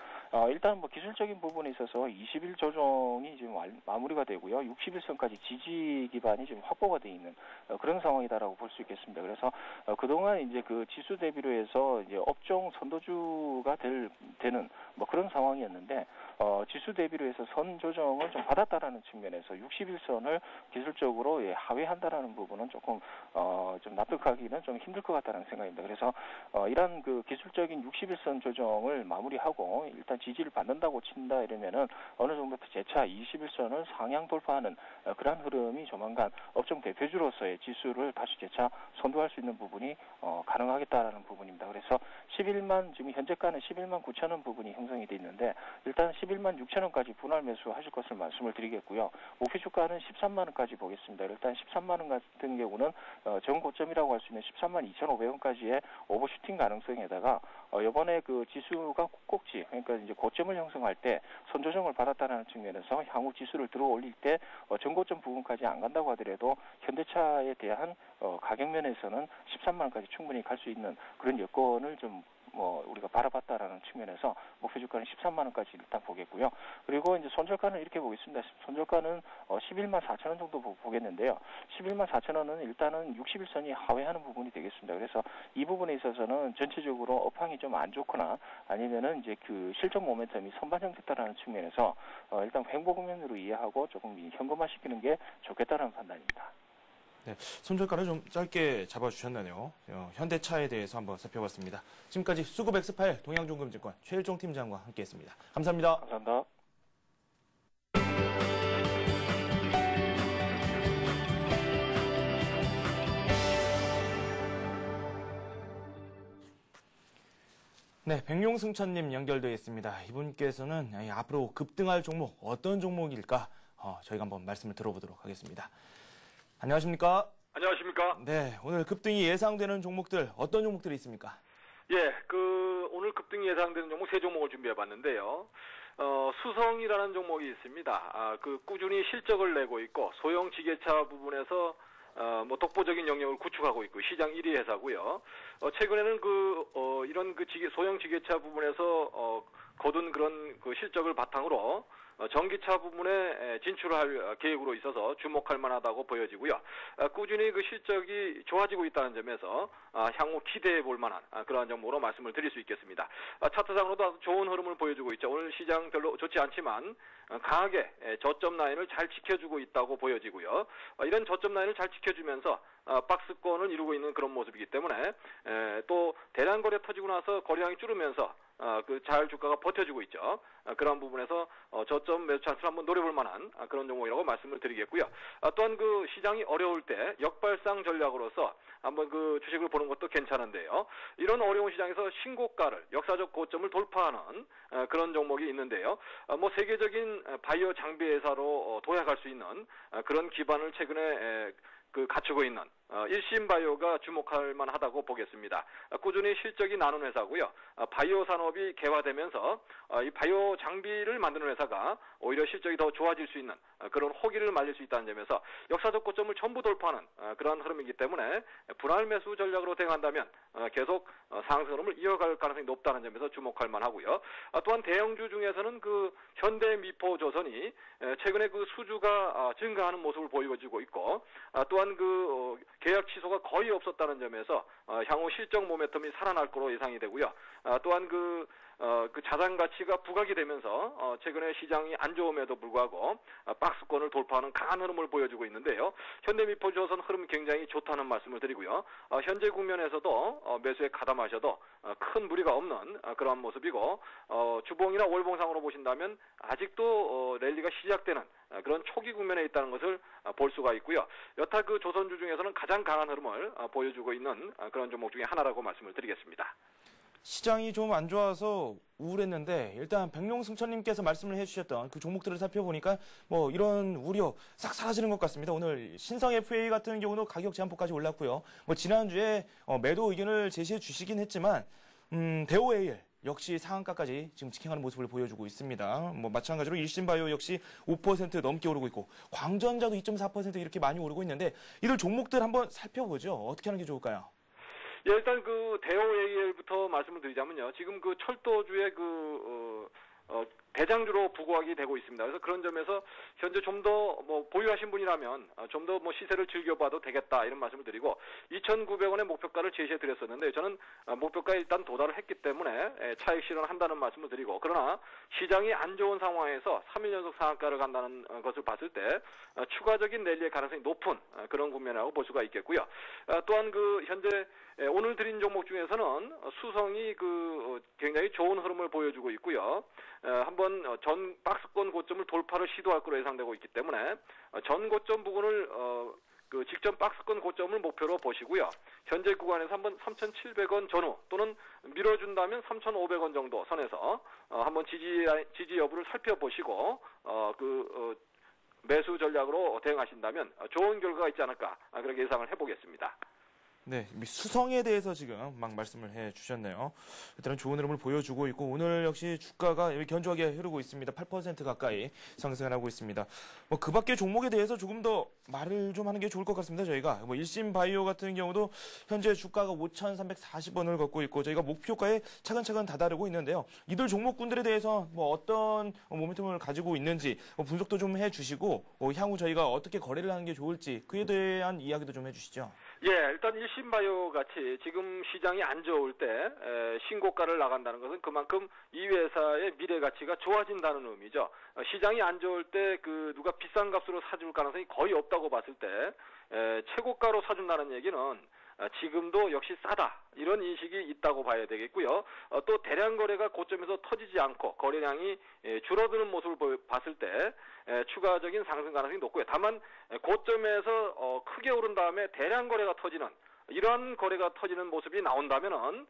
일단 뭐 기술적인 부분에 있어서 20일 조정이 지금 마무리가 되고요. 60일선까지 지지 기반이 지금 확보가 돼 있는 그런 상황이다라고 볼 수 있겠습니다. 그래서 그동안 이제 그 지수 대비로 해서 이제 업종 선도주가 되는 뭐 그런 상황이었는데 지수 대비로 해서 선 조정을 좀 받았다라는 측면에서 60일선을 기술적으로 하회한다라는 부분은 조금 좀 납득하기는 좀 힘들 것 같다는 생각입니다. 그래서 이런 그 기술적인 60일선 조정을 마무리하고 일단 지지를 받는다고 친다 이러면은 어느 정도부터 재차 20일선을 상향 돌파하는 그런 흐름이 조만간 업종 대표주로서의 지수를 다시 재차 선도할 수 있는 부분이 가능하겠다라는 부분입니다. 그래서 11만 지금 현재가는 11만 9천 원 부분이 형성이 돼 있는데 일단 11만 6천 원까지 분할 매수하실 것을 말씀을 드리겠고요. 목표 주가는 13만 원까지 보겠습니다. 일단 13만 원 같은 경우는 전고점이라고 할 수 있는 13만 2,500원까지의 오버슈팅 가능성에다가 이번에 그 지수가 꼭지 그러니까 이제 고점을 형성할 때 선조정을 받았다는 측면에서 향후 지수를 들어 올릴 때 전고점 부분까지 안 간다고 하더라도 현대차에 대한 가격 면에서는 13만 원까지 충분히 갈 수 있는 그런 여건을 좀 우리가 바라봤다라는 측면에서 목표 주가는 13만 원까지 일단 보겠고요. 그리고 이제 손절가는 이렇게 보겠습니다. 손절가는 11만 4천 원 정도 보겠는데요. 11만 4천 원은 일단은 60일선이 하회하는 부분이 되겠습니다. 그래서 이 부분에 있어서는 전체적으로 업황이 좀 안 좋거나 아니면은 이제 그 실적 모멘텀이 선반영됐다라는 측면에서 일단 횡보 국면으로 이해하고 조금 현금화시키는 게 좋겠다라는 판단입니다. 네, 손절가를 좀 짧게 잡아주셨네요. 현대차에 대해서 한번 살펴봤습니다. 지금까지 수급엑스파일 동양종금증권 최일종 팀장과 함께했습니다. 감사합니다. 감사합니다. 네, 백용승천님 연결되어 있습니다. 이분께서는 앞으로 급등할 종목 어떤 종목일까 저희가 한번 말씀을 들어보도록 하겠습니다. 안녕하십니까? 안녕하십니까? 네, 오늘 급등이 예상되는 종목들 어떤 종목들이 있습니까? 예, 오늘 급등이 예상되는 종목 세 종목을 준비해 봤는데요. 수성이라는 종목이 있습니다. 꾸준히 실적을 내고 있고 소형 지게차 부분에서 독보적인 영역을 구축하고 있고 시장 1위 회사고요. 최근에는 이런 소형 지게차 부분에서 거둔 그런 실적을 바탕으로 전기차 부분에 진출할 계획으로 있어서 주목할 만하다고 보여지고요. 꾸준히 그 실적이 좋아지고 있다는 점에서 향후 기대해 볼 만한 그러한 정보로 말씀을 드릴 수 있겠습니다. 차트상으로도 아주 좋은 흐름을 보여주고 있죠. 오늘 시장 별로 좋지 않지만 강하게 저점 라인을 잘 지켜주고 있다고 보여지고요. 이런 저점 라인을 잘 지켜주면서 박스권을 이루고 있는 그런 모습이기 때문에 또 대량 거래 터지고 나서 거래량이 줄으면서 잘 주가가 버텨주고 있죠. 그런 부분에서 저점 매수 찬스를 한번 노려볼 만한 그런 종목이라고 말씀을 드리겠고요. 또한 시장이 어려울 때 역발상 전략으로서 한번 주식을 보는 것도 괜찮은데요. 이런 어려운 시장에서 신고가를 역사적 고점을 돌파하는 그런 종목이 있는데요. 세계적인 바이오 장비 회사로 도약할 수 있는 그런 기반을 최근에 갖추고 있는 일신바이오가 주목할 만하다고 보겠습니다. 꾸준히 실적이 나눈 회사고요. 바이오 산업이 개화되면서 이 바이오 장비를 만드는 회사가 오히려 실적이 더 좋아질 수 있는 그런 호기를 말릴 수 있다는 점에서 역사적 고점을 전부 돌파하는 그러한 흐름이기 때문에 분할 매수 전략으로 대응한다면 계속 상승 흐름을 이어갈 가능성이 높다는 점에서 주목할 만하고요. 또한 대형주 중에서는 현대미포조선이 최근에 수주가 증가하는 모습을 보여주고 있고 또한 계약 취소가 거의 없었다는 점에서 향후 실적 모멘텀이 살아날 거로 예상이 되고요. 또한 그 자산 가치가 부각이 되면서 최근에 시장이 안 좋음에도 불구하고 박스권을 돌파하는 강한 흐름을 보여주고 있는데요. 현대미포조선 흐름 굉장히 좋다는 말씀을 드리고요. 현재 국면에서도 매수에 가담하셔도 큰 무리가 없는 그러한 모습이고 주봉이나 월봉상으로 보신다면 아직도 랠리가 시작되는 그런 초기 국면에 있다는 것을 볼 수가 있고요. 여타 그 조선주 중에서는 가장 강한 흐름을 보여주고 있는 그런 종목 중에 하나라고 말씀을 드리겠습니다. 시장이 좀 안 좋아서 우울했는데 일단 백룡승천님께서 말씀을 해주셨던 그 종목들을 살펴보니까 뭐 이런 우려 싹 사라지는 것 같습니다. 오늘 신성 FA 같은 경우도 가격 제한폭까지 올랐고요. 뭐 지난주에 매도 의견을 제시해 주시긴 했지만 대오AL 역시 상한가까지 지금 직행하는 모습을 보여주고 있습니다. 뭐 마찬가지로 일신바이오 역시 5% 넘게 오르고 있고 광전자도 2.4% 이렇게 많이 오르고 있는데 이들 종목들 한번 살펴보죠. 어떻게 하는 게 좋을까요? 예, 일단 그 대오AL부터 말씀을 드리자면요. 지금 그 철도주의 대장주로 부각이 되고 있습니다. 그래서 그런 점에서 현재 좀 더 뭐 보유하신 분이라면 좀 더 뭐 시세를 즐겨봐도 되겠다 이런 말씀을 드리고 2,900원의 목표가를 제시해 드렸었는데 저는 목표가에 일단 도달을 했기 때문에 차익 실현한다는 말씀을 드리고 그러나 시장이 안 좋은 상황에서 3일 연속 상한가를 간다는 것을 봤을 때 추가적인 랠리의 가능성이 높은 그런 국면이라고 볼 수가 있겠고요. 또한 그 현재 오늘 드린 종목 중에서는 수성이 그 굉장히 좋은 흐름을 보여주고 있고요. 한번 전 박스권 고점을 돌파를 시도할 것으로 예상되고 있기 때문에 전 고점 부분을 그 직전 박스권 고점을 목표로 보시고요. 현재 구간에서 한번 3,700원 전후 또는 밀어준다면 3,500원 정도 선에서 한번 지지 여부를 살펴보시고 매수 전략으로 대응하신다면 좋은 결과가 있지 않을까 그렇게 예상을 해보겠습니다. 네, 수성에 대해서 지금 막 말씀을 해주셨네요. 일단은 좋은 흐름을 보여주고 있고 오늘 역시 주가가 견조하게 흐르고 있습니다. 8% 가까이 상승을 하고 있습니다. 뭐 그 밖의 종목에 대해서 조금 더 말을 좀 하는 게 좋을 것 같습니다. 저희가 뭐 일신바이오 같은 경우도 현재 주가가 5,340원을 걷고 있고 저희가 목표가에 차근차근 다다르고 있는데요. 이들 종목군들에 대해서 뭐 어떤 모멘텀을 가지고 있는지 분석도 좀 해주시고 향후 저희가 어떻게 거래를 하는 게 좋을지 그에 대한 이야기도 좀 해주시죠. 예, 일단 일신바이오 같이 지금 시장이 안 좋을 때 신고가를 나간다는 것은 그만큼 이 회사의 미래 가치가 좋아진다는 의미죠. 시장이 안 좋을 때 그 누가 비싼 값으로 사줄 가능성이 거의 없다고 봤을 때 최고가로 사준다는 얘기는 지금도 역시 싸다 이런 인식이 있다고 봐야 되겠고요. 또 대량 거래가 고점에서 터지지 않고 거래량이 줄어드는 모습을 봤을 때 추가적인 상승 가능성이 높고요. 다만 고점에서 크게 오른 다음에 대량 거래가 터지는 이러한 거래가 터지는 모습이 나온다면은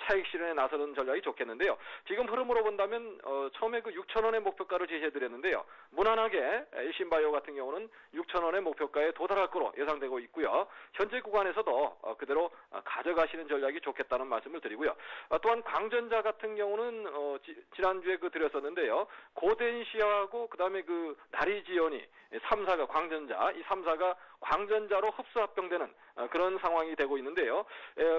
차익 실현에 나서는 전략이 좋겠는데요. 지금 흐름으로 본다면 처음에 그 6,000원의 목표가를 제시해드렸는데요. 무난하게 일신바이오 같은 경우는 6,000원의 목표가에 도달할 거로 예상되고 있고요. 현재 구간에서도 그대로 가져가시는 전략이 좋겠다는 말씀을 드리고요. 또한 광전자 같은 경우는 지난주에 드렸었는데요. 고덴시아하고 그다음에 그 나리지연이 3사가 광전자 이 3사가 광전자로 흡수 합병되는 그런 상황이 되고 있는데요.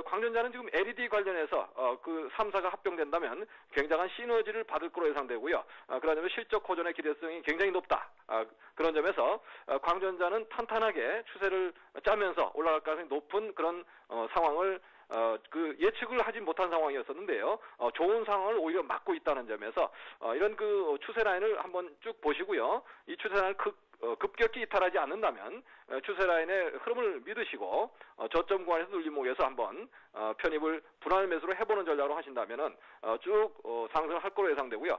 광전자는 지금 LED 관련해서 그 3사가 합병된다면 굉장한 시너지를 받을 거로 예상되고요. 그런 점에서 실적 호전의 기대성이 굉장히 높다. 그런 점에서 광전자는 탄탄하게 추세를 짜면서 올라갈 가능성이 높은 그런 상황을 그 예측을 하지 못한 상황이었었는데요. 좋은 상황을 오히려 막고 있다는 점에서 이런 그 추세 라인을 한번 쭉 보시고요. 이 추세 라인을 급격히 이탈하지 않는다면 추세 라인의 흐름을 믿으시고 저점 구간에서 눌림목에서 한번 편입을 분할 매수로 해보는 전략으로 하신다면은 쭉 상승을 할 거로 예상되고요.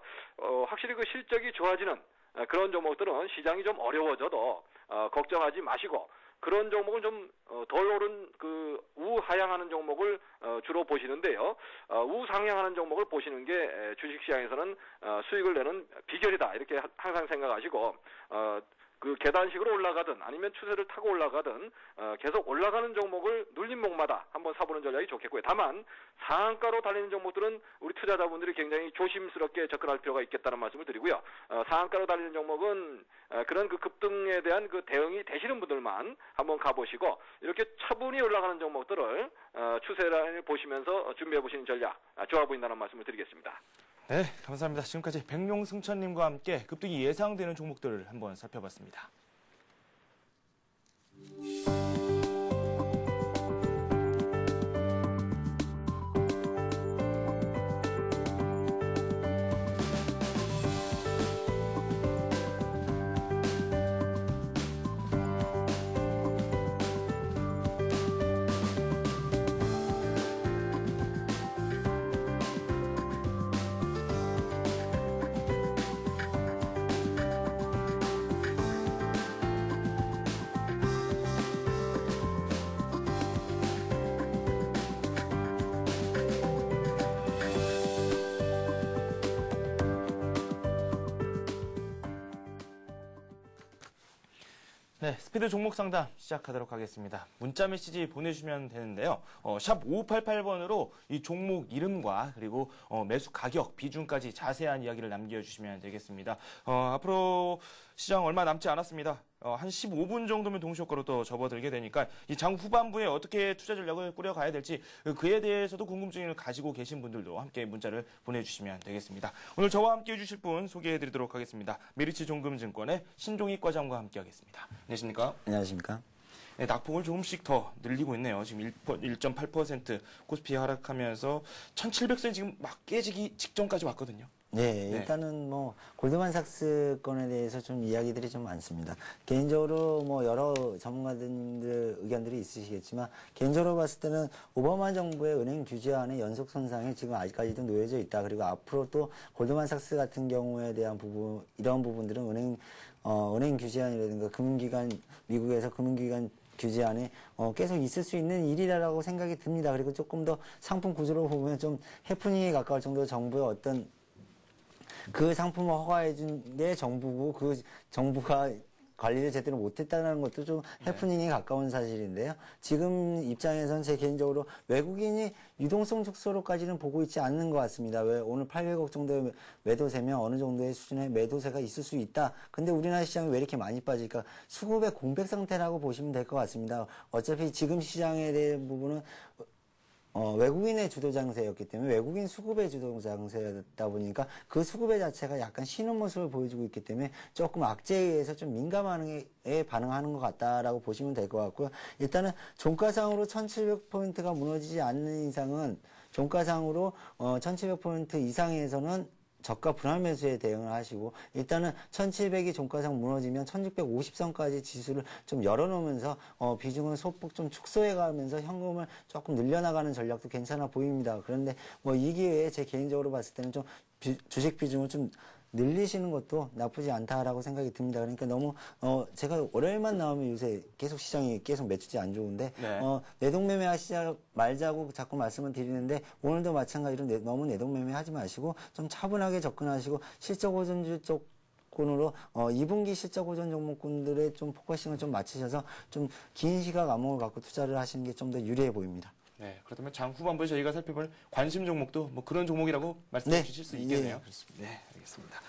확실히 그 실적이 좋아지는 그런 종목들은 시장이 좀 어려워져도 걱정하지 마시고 그런 종목은 좀 덜 오른 그 우하향하는 종목을 주로 보시는데요. 우상향하는 종목을 보시는 게 주식시장에서는 수익을 내는 비결이다 이렇게 항상 생각하시고 그 계단식으로 올라가든 아니면 추세를 타고 올라가든 계속 올라가는 종목을 눌림목마다 한번 사보는 전략이 좋겠고요. 다만 상한가로 달리는 종목들은 우리 투자자분들이 굉장히 조심스럽게 접근할 필요가 있겠다는 말씀을 드리고요. 상한가로 달리는 종목은 그런 그 급등에 대한 그 대응이 되시는 분들만 한번 가보시고 이렇게 차분히 올라가는 종목들을 추세 라인을 보시면서 준비해 보시는 전략 좋아 보인다는 말씀을 드리겠습니다. 네, 감사합니다. 지금까지 백룡승천님과 함께 급등이 예상되는 종목들을 한번 살펴봤습니다. 네, 스피드 종목 상담 시작하도록 하겠습니다. 문자 메시지 보내주시면 되는데요. 샵 5588번으로 이 종목 이름과 그리고 매수 가격, 비중까지 자세한 이야기를 남겨주시면 되겠습니다. 앞으로 시장 얼마 남지 않았습니다. 한 15분 정도면 동시효과로 또 접어들게 되니까 이 장 후반부에 어떻게 투자 전략을 꾸려가야 될지 그에 대해서도 궁금증을 가지고 계신 분들도 함께 문자를 보내주시면 되겠습니다. 오늘 저와 함께 해주실 분 소개해드리도록 하겠습니다. 메리츠 종금증권의 신종익 과장과 함께하겠습니다. 안녕하십니까? 안녕하십니까? 네, 낙폭을 조금씩 더 늘리고 있네요. 지금 1.8% 코스피 하락하면서 1700선 지금 막 깨지기 직전까지 왔거든요. 네, 일단은 뭐 골드만삭스 건에 대해서 좀 이야기들이 좀 많습니다. 개인적으로 뭐 여러 전문가들 의견들이 있으시겠지만 개인적으로 봤을 때는 오바마 정부의 은행 규제안의 연속 손상이 지금 아직까지도 놓여져 있다. 그리고 앞으로 또 골드만삭스 같은 경우에 대한 부분 이런 부분들은 은행 규제안이라든가 금융기관 미국에서 금융기관 규제안에 계속 있을 수 있는 일이라고 생각이 듭니다. 그리고 조금 더 상품 구조로 보면 좀 해프닝에 가까울 정도로 정부의 어떤 그 상품을 허가해준 게 정부고 그 정부가 관리를 제대로 못했다는 것도 좀 해프닝에 가까운 사실인데요. 지금 입장에서는 제 개인적으로 외국인이 유동성 축소로까지는 보고 있지 않는 것 같습니다. 왜 오늘 800억 정도의 매도세면 어느 정도의 수준의 매도세가 있을 수 있다. 근데 우리나라 시장이 왜 이렇게 많이 빠질까? 수급의 공백 상태라고 보시면 될 것 같습니다. 어차피 지금 시장에 대한 부분은 외국인의 주도 장세였기 때문에 외국인 수급의 주도 장세였다 보니까 그 수급의 자체가 약간 쉬는 모습을 보여주고 있기 때문에 조금 악재에 의해서 좀 민감하게 반응하는 것 같다라고 보시면 될 것 같고요. 일단은 종가상으로 1700포인트가 무너지지 않는 이상은 종가상으로 1700포인트 이상에서는 저가 분할 매수에 대응을 하시고 일단은 1700이 종가상 무너지면 1650선까지 지수를 좀 열어놓으면서 비중은 소폭 좀 축소해 가면서 현금을 조금 늘려나가는 전략도 괜찮아 보입니다. 그런데 뭐 이 기회에 제 개인적으로 봤을 때는 좀 주식 비중을 좀 늘리시는 것도 나쁘지 않다라고 생각이 듭니다. 그러니까 너무 제가 월요일만 나오면 요새 계속 시장이 계속 매출이 안 좋은데 내동매매 하시지 말자고 자꾸 말씀을 드리는데 오늘도 마찬가지로 너무 내동매매 하지 마시고 좀 차분하게 접근하시고 실적 호전주 쪽으로 2분기 실적 호전 종목군들의 좀 포커싱을 좀 맞추셔서 좀 긴 시각 안목을 갖고 투자를 하시는 게 좀 더 유리해 보입니다. 네, 그렇다면 장 후반부에 저희가 살펴볼 관심 종목도 뭐 그런 종목이라고 말씀해 주실 수 있겠네요. 예, 그렇습니다. 네, 알겠습니다.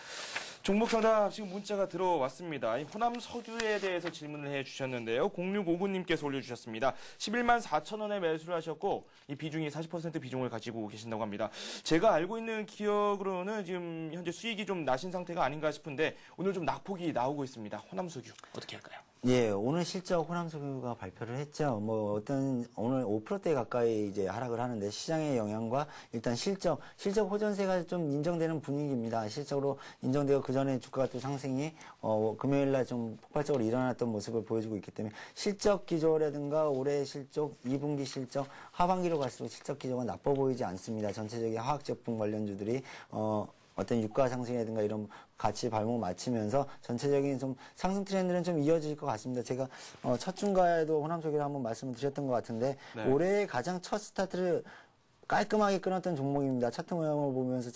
종목 상담 지금 문자가 들어왔습니다. 호남 석유에 대해서 질문을 해주셨는데요. 0659님께서 올려주셨습니다. 11만 4천 원에 매수를 하셨고 이 비중이 40% 비중을 가지고 계신다고 합니다. 제가 알고 있는 기억으로는 지금 현재 수익이 좀 나신 상태가 아닌가 싶은데 오늘 좀 낙폭이 나오고 있습니다. 호남 석유 어떻게 할까요? 예, 오늘 실적 호남석유가 발표를 했죠. 오늘 5%대 가까이 이제 하락을 하는데 시장의 영향과 일단 실적 호전세가 좀 인정되는 분위기입니다. 실적으로 인정되고 그 전에 주가가 또 상승이 금요일날 좀 폭발적으로 일어났던 모습을 보여주고 있기 때문에 실적 기조라든가 올해 실적, 2분기 실적, 하반기로 갈수록 실적 기조가 나빠 보이지 않습니다. 전체적인 화학제품 관련주들이 어떤 유가 상승이라든가 이런 같이 발목 맞추면서 전체적인 좀 상승 트렌드는 좀 이어질 것 같습니다. 제가 첫 중가에도 호남석유를 한번 말씀을 드렸던 것 같은데 올해의 가장 첫 스타트를 깔끔하게 끊었던 종목입니다. 차트 모양을 보면서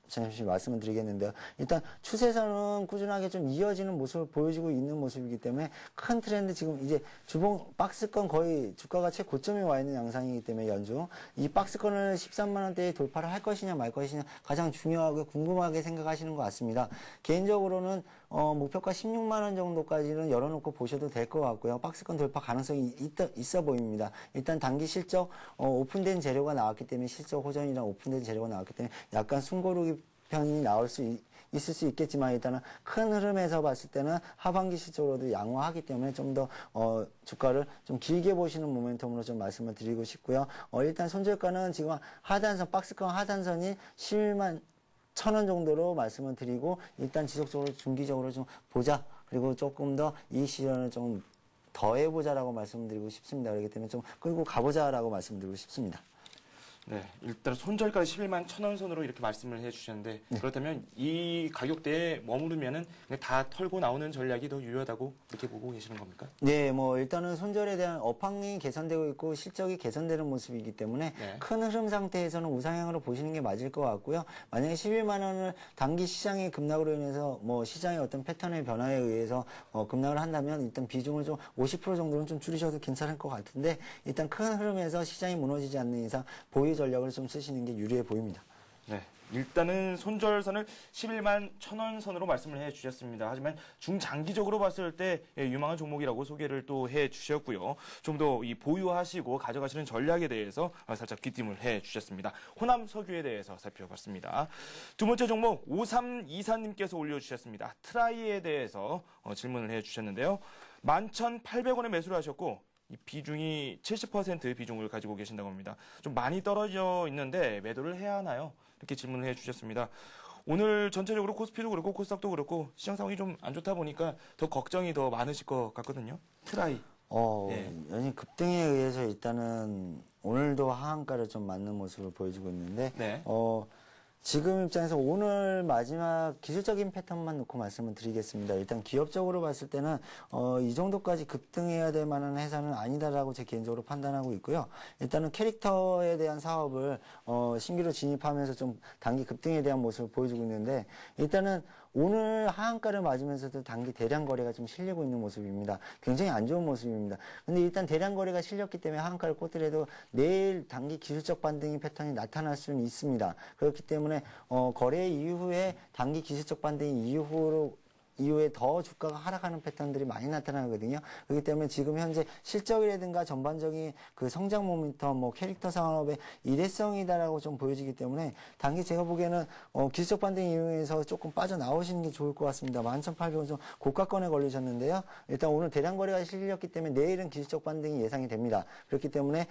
잠시 말씀을 드리겠는데요. 일단 추세선은 꾸준하게 좀 이어지는 모습을 보여주고 있는 모습이기 때문에 큰 트렌드 지금 이제 주봉 박스권 거의 주가가 최고점에 와 있는 양상이기 때문에 연중 이 박스권을 13만 원대에 돌파를 할 것이냐 말 것이냐 가장 중요하고 궁금하게 생각하시는 것 같습니다. 개인적으로는 목표가 16만 원 정도까지는 열어놓고 보셔도 될 것 같고요. 박스권 돌파 가능성이 있어 보입니다. 일단 단기 실적 오픈된 재료가 나왔기 때문에 실적 호전이랑 오픈된 재료가 나왔기 때문에 약간 숨고르기 편이 있을 수 있겠지만 일단은 큰 흐름에서 봤을 때는 하반기 실적으로도 양호하기 때문에 좀 더 주가를 좀 길게 보시는 모멘텀으로 좀 말씀을 드리고 싶고요. 일단 손절가는 지금 하단선 박스권 하단선이 11만 1,000원 정도로 말씀을 드리고 일단 지속적으로 중기적으로 좀 보자. 그리고 조금 더 이익 실현을 좀 더 해보자라고 말씀드리고 싶습니다. 그렇기 때문에 좀 끌고 가보자라고 말씀드리고 싶습니다. 네, 일단 손절가를 11만 1,000원 선으로 이렇게 말씀을 해주셨는데 그렇다면 이 가격대에 머무르면은 그냥 다 털고 나오는 전략이 더 유효하다고 그렇게 보고 계시는 겁니까? 네, 뭐 일단은 손절에 대한 업황이 개선되고 있고 실적이 개선되는 모습이기 때문에 네. 큰 흐름 상태에서는 우상향으로 보시는 게 맞을 것 같고요. 만약에 11만 원을 단기 시장의 급락으로 인해서 뭐 시장의 어떤 패턴의 변화에 의해서 급락을 한다면 일단 비중을 좀 50% 정도는 좀 줄이셔도 괜찮을 것 같은데 일단 큰 흐름에서 시장이 무너지지 않는 이상 보유 전략을 좀 쓰시는 게 유리해 보입니다. 네. 일단은 손절선을 11만 1,000원 선으로 말씀을 해주셨습니다. 하지만 중장기적으로 봤을 때 유망한 종목이라고 소개를 또 해주셨고요. 좀 더 이 보유하시고 가져가시는 전략에 대해서 살짝 귀띔을 해주셨습니다. 호남 석유에 대해서 살펴봤습니다. 두 번째 종목 5324님께서 올려주셨습니다. 트라이에 대해서 질문을 해주셨는데요. 11,800원에 매수를 하셨고 이 비중이 70% 비중을 가지고 계신다고 합니다. 좀 많이 떨어져 있는데 매도를 해야 하나요? 이렇게 질문을 해주셨습니다. 오늘 전체적으로 코스피도 그렇고 코스닥도 그렇고 시장 상황이 좀 안 좋다 보니까 더 걱정이 더 많으실 것 같거든요. 트라이. 네. 연일 급등에 의해서 일단은 오늘도 하한가를 좀 맞는 모습을 보여주고 있는데 네. 지금 입장에서 오늘 마지막 기술적인 패턴만 놓고 말씀을 드리겠습니다. 일단 기업적으로 봤을 때는 이 정도까지 급등해야 될 만한 회사는 아니다라고 제 개인적으로 판단하고 있고요. 일단은 캐릭터에 대한 사업을 신규로 진입하면서 좀 단기 급등에 대한 모습을 보여주고 있는데 일단은 오늘 하한가를 맞으면서도 단기 대량 거래가 좀 실리고 있는 모습입니다. 굉장히 안 좋은 모습입니다. 근데 일단 대량 거래가 실렸기 때문에 하한가를 꽂더라도 내일 단기 기술적 반등의 패턴이 나타날 수는 있습니다. 그렇기 때문에 거래 이후에 단기 기술적 반등 이후에 더 주가가 하락하는 패턴들이 많이 나타나거든요. 그렇기 때문에 지금 현재 실적이라든가 전반적인 그 성장 모멘텀, 뭐 캐릭터 산업의 일회성이다라고 좀 보여지기 때문에 단기 제가 보기에는 기술적 반등 이후에서 조금 빠져나오시는 게 좋을 것 같습니다. 11,800원 좀 고가권에 걸리셨는데요. 일단 오늘 대량 거래가 실렸기 때문에 내일은 기술적 반등이 예상이 됩니다. 그렇기 때문에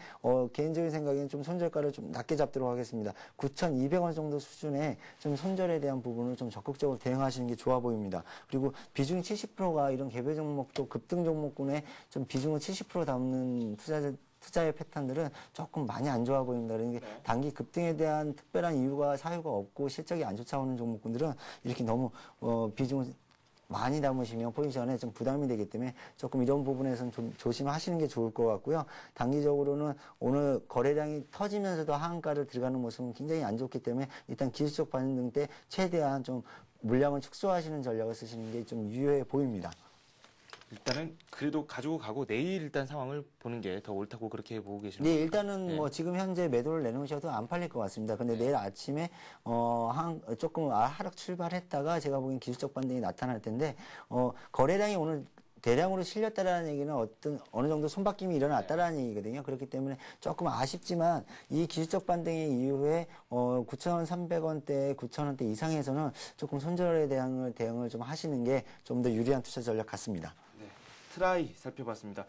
개인적인 생각에는 좀 손절가를 좀 낮게 잡도록 하겠습니다. 9,200원 정도 수준에 좀 손절에 대한 부분을 좀 적극적으로 대응하시는 게 좋아 보입니다. 그리고 비중이 70%가 이런 개별 종목도 급등 종목군에 좀 비중을 70% 담는 투자의 패턴들은 조금 많이 안 좋아 보입니다. 그러니까 단기 급등에 대한 특별한 이유가 사유가 없고 실적이 안 쫓아오는 종목군들은 이렇게 너무 비중을 많이 담으시면 포지션에 좀 부담이 되기 때문에 조금 이런 부분에서는 좀 조심하시는 게 좋을 것 같고요. 단기적으로는 오늘 거래량이 터지면서도 하한가를 들어가는 모습은 굉장히 안 좋기 때문에 일단 기술적 반등 때 최대한 좀 물량을 축소하시는 전략을 쓰시는 게 좀 유효해 보입니다. 일단은 그래도 가지고 가고 내일 일단 상황을 보는 게 더 옳다고 그렇게 보고 계시는 네, 겁니까? 일단은 네. 뭐 지금 현재 매도를 내놓으셔도 안 팔릴 것 같습니다. 근데 내일 아침에 조금 하락 출발했다가 제가 보기엔 기술적 반등이 나타날 텐데 거래량이 오늘 대량으로 실렸다라는 얘기는 어느 정도 손바뀜이 일어났다라는 얘기거든요. 그렇기 때문에 조금 아쉽지만 이 기술적 반등의 이후에 9,300원대, 9,000원대 이상에서는 조금 손절에 대한 대응을 좀 하시는 게 좀 더 유리한 투자 전략 같습니다. 네. 트라이 살펴봤습니다.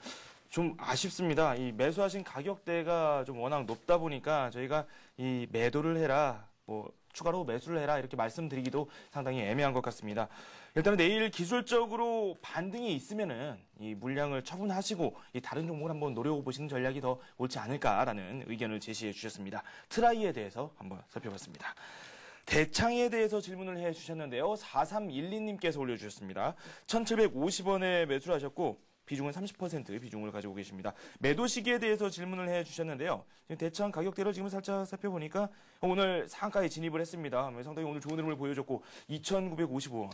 좀 아쉽습니다. 이 매수하신 가격대가 좀 워낙 높다 보니까 저희가 이 매도를 해라, 뭐 추가로 매수를 해라 이렇게 말씀드리기도 상당히 애매한 것 같습니다. 일단은 내일 기술적으로 반등이 있으면은 이 물량을 처분하시고 이 다른 종목을 한번 노려보시는 전략이 더 옳지 않을까라는 의견을 제시해 주셨습니다. 트라이에 대해서 한번 살펴봤습니다. 대창에 대해서 질문을 해 주셨는데요. 4312님께서 올려주셨습니다. 1,750원에 매수를 하셨고 비중은 30% 비중을 가지고 계십니다. 매도 시기에 대해서 질문을 해 주셨는데요. 지금 대창 가격대로 지금 살짝 살펴보니까 오늘 상한가에 진입을 했습니다. 상당히 오늘 좋은 흐름을 보여줬고 2,955원.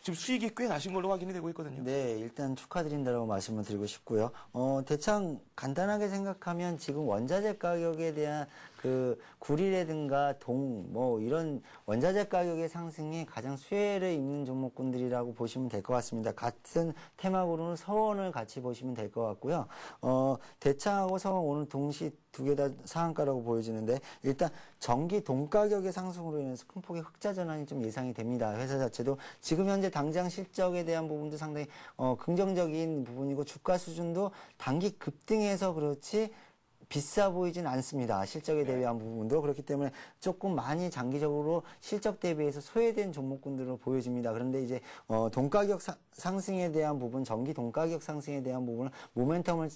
지금 수익이 꽤 나신 걸로 확인이 되고 있거든요. 네, 일단 축하드린다고 말씀을 드리고 싶고요. 대창 간단하게 생각하면 지금 원자재 가격에 대한 그 구리라든가 뭐 이런 원자재 가격의 상승이 가장 수혜를 입는 종목군들이라고 보시면 될 것 같습니다. 같은 테마고로는 서원을 같이 보시면 될 것 같고요. 대창하고 서원 오늘 동시 두 개 다 상한가라고 보여지는데 일단 전기 돈 가격의 상승으로 인해서 큰 폭의 흑자 전환이 좀 예상이 됩니다. 회사 자체도 지금 현재 당장 실적에 대한 부분도 상당히 긍정적인 부분이고 주가 수준도 단기 급등해서 그렇지 비싸 보이진 않습니다. 실적에 대비한 부분도 그렇기 때문에 조금 많이 장기적으로 실적 대비해서 소외된 종목군들로 보여집니다. 그런데 이제 돈 가격 상승에 대한 부분, 전기 돈 가격 상승에 대한 부분은 모멘텀을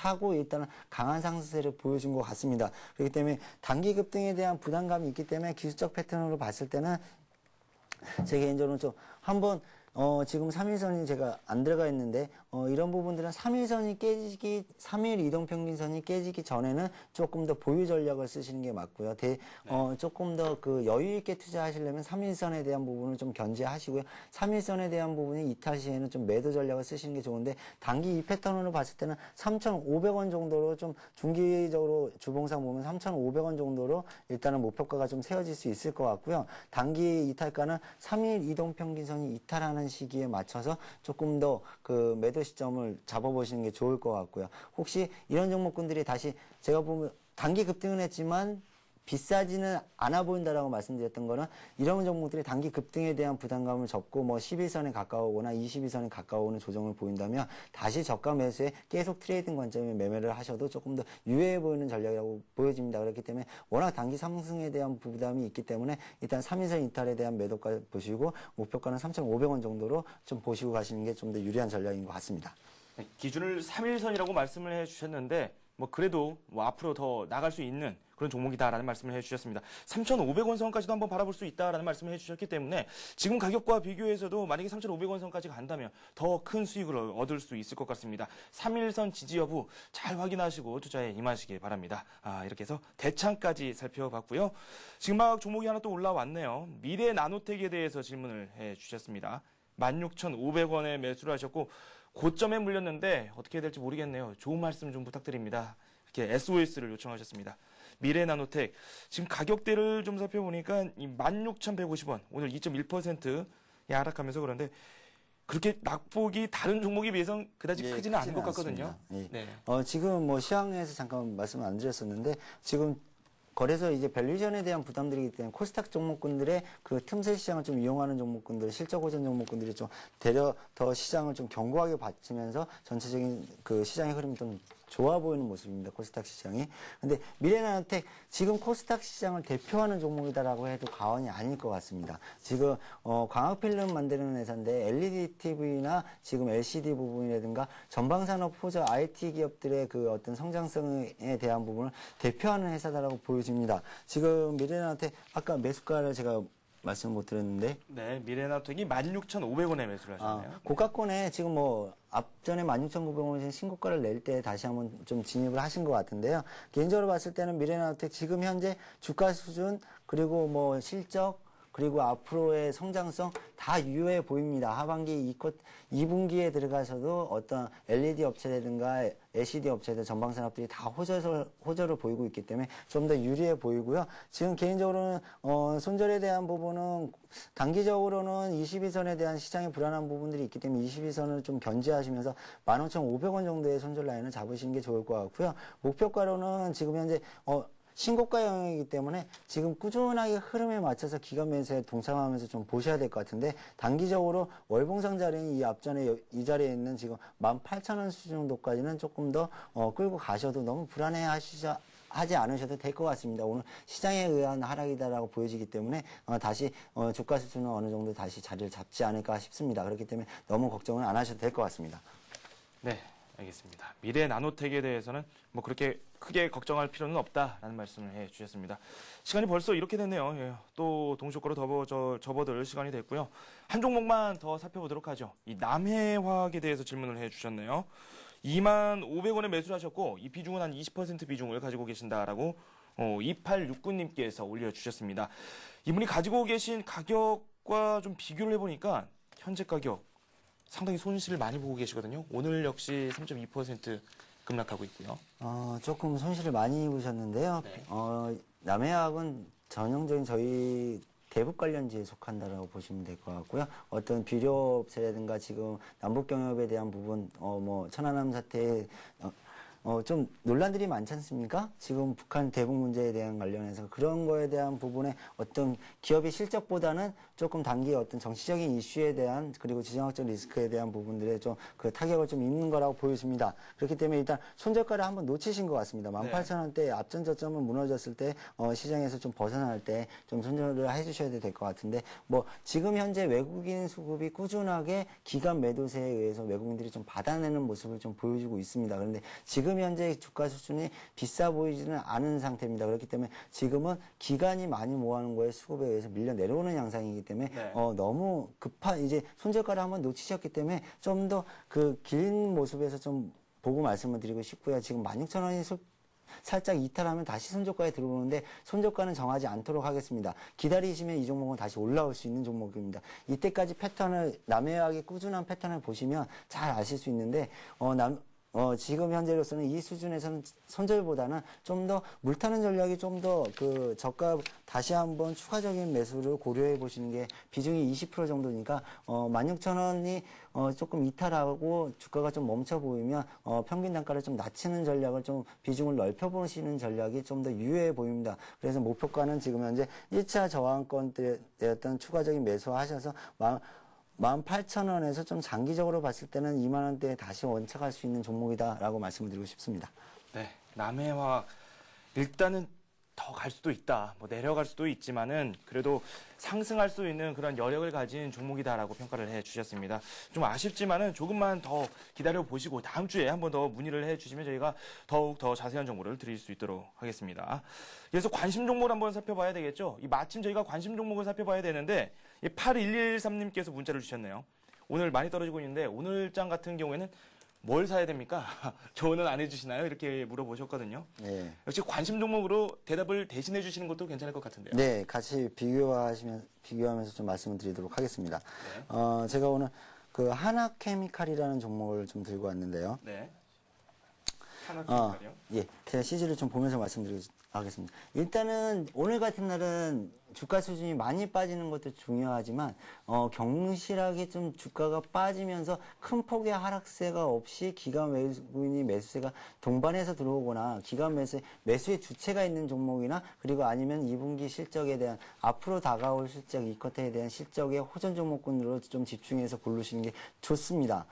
타고 일단은 강한 상승세를 보여준 것 같습니다. 그렇기 때문에 단기 급등에 대한 부담감이 있기 때문에 기술적 패턴으로 봤을 때는 제 개인적으로는 좀 한번 지금 3일선이 제가 안 들어가 있는데, 이런 부분들은 3일선이 깨지기, 3일 이동평균선이 깨지기 전에는 조금 더 보유 전략을 쓰시는 게 맞고요. 조금 더 그 여유 있게 투자하시려면 3일선에 대한 부분을 좀 견제하시고요. 3일선에 대한 부분이 이탈 시에는 좀 매도 전략을 쓰시는 게 좋은데, 단기 이 패턴으로 봤을 때는 3,500원 정도로 좀 중기적으로 주봉상 보면 3,500원 정도로 일단은 목표가가 좀 세워질 수 있을 것 같고요. 단기 이탈가는 3일 이동평균선이 이탈하는 시기에 맞춰서 조금 더 그 매도 시점을 잡아보시는 게 좋을 것 같고요. 혹시 이런 종목군들이 다시 제가 보면 단기 급등은 했지만 비싸지는 않아 보인다라고 말씀드렸던 거는 이런 종목들이 단기 급등에 대한 부담감을 접고 뭐 11선에 가까우거나 22선에 가까워오는 조정을 보인다면 다시 저가 매수에 계속 트레이딩 관점에 매매를 하셔도 조금 더 유효해 보이는 전략이라고 보여집니다. 그렇기 때문에 워낙 단기 상승에 대한 부담이 있기 때문에 일단 3일선 이탈에 대한 매도가 보시고 목표가는 3,500원 정도로 좀 보시고 가시는 게 좀 더 유리한 전략인 것 같습니다. 기준을 3일선이라고 말씀을 해주셨는데 뭐 그래도 뭐 앞으로 더 나갈 수 있는 그런 종목이다라는 말씀을 해주셨습니다. 3,500원 선까지도 한번 바라볼 수 있다라는 말씀을 해주셨기 때문에 지금 가격과 비교해서도 만약에 3,500원 선까지 간다면 더 큰 수익을 얻을 수 있을 것 같습니다. 3일선 지지 여부 잘 확인하시고 투자에 임하시길 바랍니다. 이렇게 해서 대창까지 살펴봤고요. 지금 막 종목이 하나 또 올라왔네요. 미래 나노텍에 대해서 질문을 해주셨습니다. 16,500원에 매수를 하셨고 고점에 물렸는데 어떻게 해야 될지 모르겠네요. 좋은 말씀 좀 부탁드립니다. 이렇게 SOS를 요청하셨습니다. 미래나노텍 지금 가격대를 좀 살펴보니까 이 16,150원 오늘 2.1% 하락하면서 그런데 그렇게 낙폭이 다른 종목에 비해서는 그다지 크지는 않은 것 같거든요. 예. 네. 지금 뭐 시황에서 잠깐 말씀 안 드렸었는데 지금 거래소 이제 밸류션에 대한 부담들이기 때문에 코스닥 종목군들의 그 틈새 시장을 좀 이용하는 종목군들, 실적 호전 종목군들이 좀 되려 더 시장을 좀 견고하게 받치면서 전체적인 그 시장의 흐름이 좀 좋아 보이는 모습입니다. 코스닥 시장이. 근데 미래나노텍 지금 코스닥 시장을 대표하는 종목이다라고 해도 과언이 아닐 것 같습니다. 지금 광학 필름 만드는 회사인데 LED TV나 지금 LCD 부분이라든가 전방산업 호재 IT 기업들의 그 어떤 성장성에 대한 부분을 대표하는 회사다라고 보여집니다. 지금 미래나노텍 아까 매수가를 제가 말씀 못 드렸는데. 네, 미래나노텍이 16,500원에 매수를 하셨네요. 고가권에 지금 뭐 앞전에 16,900원 신고가를 낼 때 다시 한번 좀 진입을 하신 것 같은데요. 개인적으로 봤을 때는 미래나노텍 지금 현재 주가 수준 그리고 뭐 실적 그리고 앞으로의 성장성 다 유효해 보입니다. 하반기 2분기에 들어가서도 어떤 LED 업체라든가 LCD 업체들 전방산업들이 다 호조를 보이고 있기 때문에 좀 더 유리해 보이고요. 지금 개인적으로는 손절에 대한 부분은 단기적으로는 22선에 대한 시장의 불안한 부분들이 있기 때문에 22선을 좀 견제하시면서 15,500원 정도의 손절 라인을 잡으시는 게 좋을 것 같고요. 목표가로는 지금 현재 신고가 영역이기 때문에 지금 꾸준하게 흐름에 맞춰서 기관 매수에 동참하면서 좀 보셔야 될 것 같은데 단기적으로 월봉상 자리인 이 앞전에 이 자리에 있는 지금 18,000원 수준 정도까지는 조금 더 끌고 가셔도 너무 불안해 하지 않으셔도 될 것 같습니다. 오늘 시장에 의한 하락이다라고 보여지기 때문에 다시 주가 수준은 어느 정도 다시 자리를 잡지 않을까 싶습니다. 그렇기 때문에 너무 걱정은 안 하셔도 될 것 같습니다. 네, 알겠습니다. 미래 나노텍에 대해서는 뭐 그렇게 크게 걱정할 필요는 없다라는 말씀을 해주셨습니다. 시간이 벌써 이렇게 됐네요. 예, 또 동시효과로 접어들 시간이 됐고요. 한 종목만 더 살펴보도록 하죠. 이 남해화학에 대해서 질문을 해주셨네요. 25,500원에 매수를 하셨고 이 비중은 한 20% 비중을 가지고 계신다라고 2869님께서 올려주셨습니다. 이분이 가지고 계신 가격과 좀 비교를 해보니까 현재 가격 상당히 손실을 많이 보고 계시거든요. 오늘 역시 3.2% 급락하고 있고요. 조금 손실을 많이 입으셨는데요. 네. 남해화학은 전형적인 저희 대북 관련지에 속한다라고 보시면 될 것 같고요. 어떤 비료업체라든가 지금 남북 경협에 대한 부분, 뭐 천안함 사태에 좀 논란들이 많지 않습니까? 지금 북한 대북 문제에 대한 관련해서 그런 거에 대한 부분에 어떤 기업의 실적보다는 조금 단기의 어떤 정치적인 이슈에 대한 그리고 지정학적 리스크에 대한 부분들에 좀 그 타격을 좀 입는 거라고 보여집니다. 그렇기 때문에 일단 손절가를 한번 놓치신 것 같습니다. 18,000원대 앞전 저점은 무너졌을 때 시장에서 좀 벗어날 때 좀 손절을 해주셔야 될 것 같은데 뭐 지금 현재 외국인 수급이 꾸준하게 기관 매도세에 의해서 외국인들이 좀 받아내는 모습을 좀 보여주고 있습니다. 그런데 지금 지금 현재 주가 수준이 비싸 보이지는 않은 상태입니다. 그렇기 때문에 지금은 기관이 많이 모아놓은 거에 수급에 의해서 밀려 내려오는 양상이기 때문에 네. 너무 이제 손절가를 한번 놓치셨기 때문에 좀 더 그 긴 모습에서 좀 보고 말씀을 드리고 싶고요. 지금 16,000원이 살짝 이탈하면 다시 손절가에 들어오는데 손절가는 정하지 않도록 하겠습니다. 기다리시면 이 종목은 다시 올라올 수 있는 종목입니다. 이때까지 패턴을 남해하게 꾸준한 패턴을 보시면 잘 아실 수 있는데 지금 현재로서는 이 수준에서는 손절보다는 좀 더 물타는 전략이 좀 더 그 저가 다시 한번 추가적인 매수를 고려해 보시는 게 비중이 20% 정도니까 16,000원이 조금 이탈하고 주가가 좀 멈춰 보이면 평균 단가를 좀 낮추는 전략을 좀 비중을 넓혀 보시는 전략이 좀 더 유효해 보입니다. 그래서 목표가는 지금 현재 1차 저항권 때였던 추가적인 매수하셔서 18,000원에서 좀 장기적으로 봤을 때는 2만 원대에 다시 원착할 수 있는 종목이다라고 말씀을 드리고 싶습니다. 네, 남해화학 일단은 더 갈 수도 있다. 뭐 내려갈 수도 있지만은 그래도 상승할 수 있는 그런 여력을 가진 종목이다라고 평가를 해 주셨습니다. 좀 아쉽지만은 조금만 더 기다려 보시고 다음 주에 한 번 더 문의를 해 주시면 저희가 더욱 더 자세한 정보를 드릴 수 있도록 하겠습니다. 그래서 관심 종목을 한번 살펴봐야 되겠죠. 이 마침 저희가 관심 종목을 살펴봐야 되는데 8113님께서 문자를 주셨네요. 오늘 많이 떨어지고 있는데 오늘장 같은 경우에는 뭘 사야 됩니까? 조언은 안 해주시나요? 이렇게 물어보셨거든요. 네. 역시 관심 종목으로 대답을 대신해 주시는 것도 괜찮을 것 같은데요. 네, 같이 비교하면서 좀 말씀을 드리도록 하겠습니다. 네. 제가 오늘 그 하나케미칼이라는 종목을 좀 들고 왔는데요. 네. 하나케미칼이요? 예, 제가 CG를 좀 보면서 말씀드리겠습니다. 일단은 오늘 같은 날은 주가 수준이 많이 빠지는 것도 중요하지만 경실하게 좀 주가가 빠지면서 큰 폭의 하락세가 없이 기관 외국인이 매수세가 동반해서 들어오거나 기관 매수의 주체가 있는 종목이나 그리고 아니면 2분기 실적에 대한 앞으로 다가올 실적 이쿼터에 대한 실적의 호전 종목군으로 좀 집중해서 고르시는 게 좋습니다.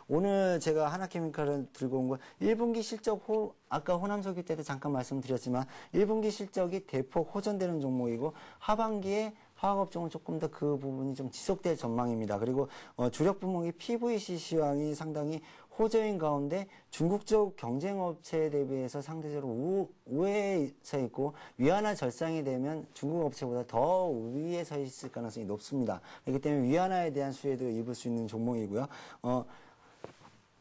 오늘 제가 하나케미칼을 들고 온 건 1분기 실적 아까 호남석유 때도 잠깐 말씀드렸지만 1분기 실적이 대폭 호전되는 종목이고 하반기에 화학업종은 조금 더 그 부분이 좀 지속될 전망입니다. 그리고 주력 부목이 PVC 시황이 상당히 호재인 가운데 중국 쪽 경쟁업체에 대비해서 상대적으로 우회에 서 있고 위안화 절상이 되면 중국 업체보다 더 위에 서 있을 가능성이 높습니다. 그렇기 때문에 위안화에 대한 수혜도 입을 수 있는 종목이고요.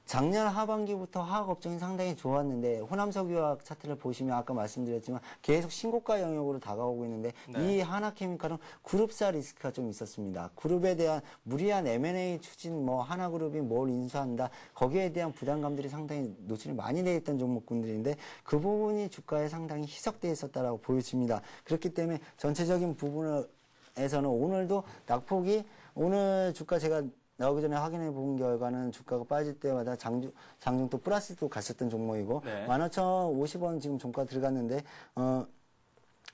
작년 하반기부터 화학업종이 상당히 좋았는데 호남석유화학 차트를 보시면 아까 말씀드렸지만 계속 신고가 영역으로 다가오고 있는데 네. 이 하나케미칼은 그룹사 리스크가 좀 있었습니다. 그룹에 대한 무리한 M&A 추진 하나그룹이 뭘 인수한다 거기에 대한 부담감들이 상당히 노출이 많이 돼 있던 종목군들인데 그 부분이 주가에 상당히 희석돼 있었다라고 보여집니다. 그렇기 때문에 전체적인 부분에서는 오늘도 낙폭이 오늘 주가 제가 나오기 전에 확인해 본 결과는 주가가 빠질 때마다 장중 또 플러스도 갔었던 종목이고 네. 15,050원 지금 종가 들어갔는데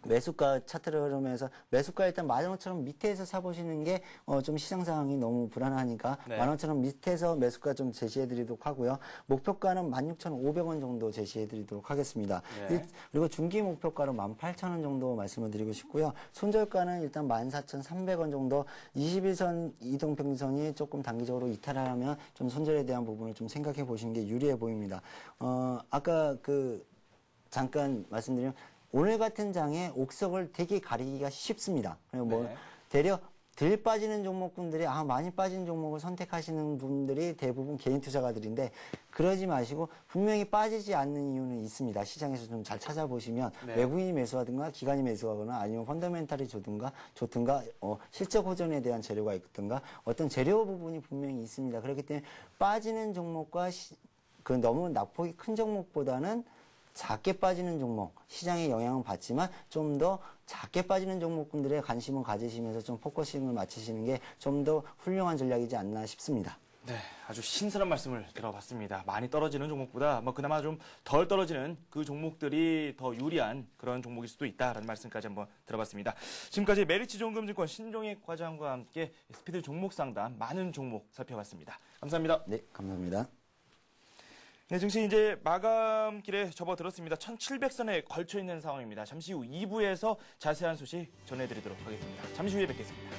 매수가 차트를 흐르면서 매수가 일단 15,000원 밑에서 사보시는 게 좀 시장 상황이 너무 불안하니까 네. 15,000원 밑에서 매수가 좀 제시해드리도록 하고요. 목표가는 16,500원 정도 제시해드리도록 하겠습니다. 네. 그리고 중기 목표가로 18,000원 정도 말씀을 드리고 싶고요. 손절가는 일단 14,300원 정도 21선 이동평선이 조금 단기적으로 이탈하면 좀 손절에 대한 부분을 좀 생각해 보시는 게 유리해 보입니다. 아까 잠깐 말씀드리면 오늘 같은 장에 옥석을 되게 가리기가 쉽습니다. 네. 대려 덜 빠지는 종목군들이 많이 빠진 종목을 선택하시는 분들이 대부분 개인 투자가들인데 그러지 마시고 분명히 빠지지 않는 이유는 있습니다. 시장에서 좀 잘 찾아보시면 네. 외국인이 매수하든가 기관이 매수하거나 아니면 펀더멘탈이 좋든가 실적 호전에 대한 재료가 있든가 어떤 재료 부분이 분명히 있습니다. 그렇기 때문에 빠지는 종목과 너무 낙폭이 큰 종목보다는 작게 빠지는 종목, 시장의 영향은 받지만 좀 더 작게 빠지는 종목군들의 관심을 가지시면서 좀 포커싱을 맞추시는 게 좀 더 훌륭한 전략이지 않나 싶습니다. 네, 아주 신선한 말씀을 들어봤습니다. 많이 떨어지는 종목보다 그나마 좀 덜 떨어지는 그 종목들이 더 유리한 그런 종목일 수도 있다라는 말씀까지 한번 들어봤습니다. 지금까지 메리츠종금증권 신종익 과장과 함께 스피드 종목 상담 많은 종목 살펴봤습니다. 감사합니다. 네, 감사합니다. 네, 증시 이제 마감길에 접어들었습니다. 1700선에 걸쳐 있는 상황입니다. 잠시 후 2부에서 자세한 소식 전해드리도록 하겠습니다. 잠시 후에 뵙겠습니다.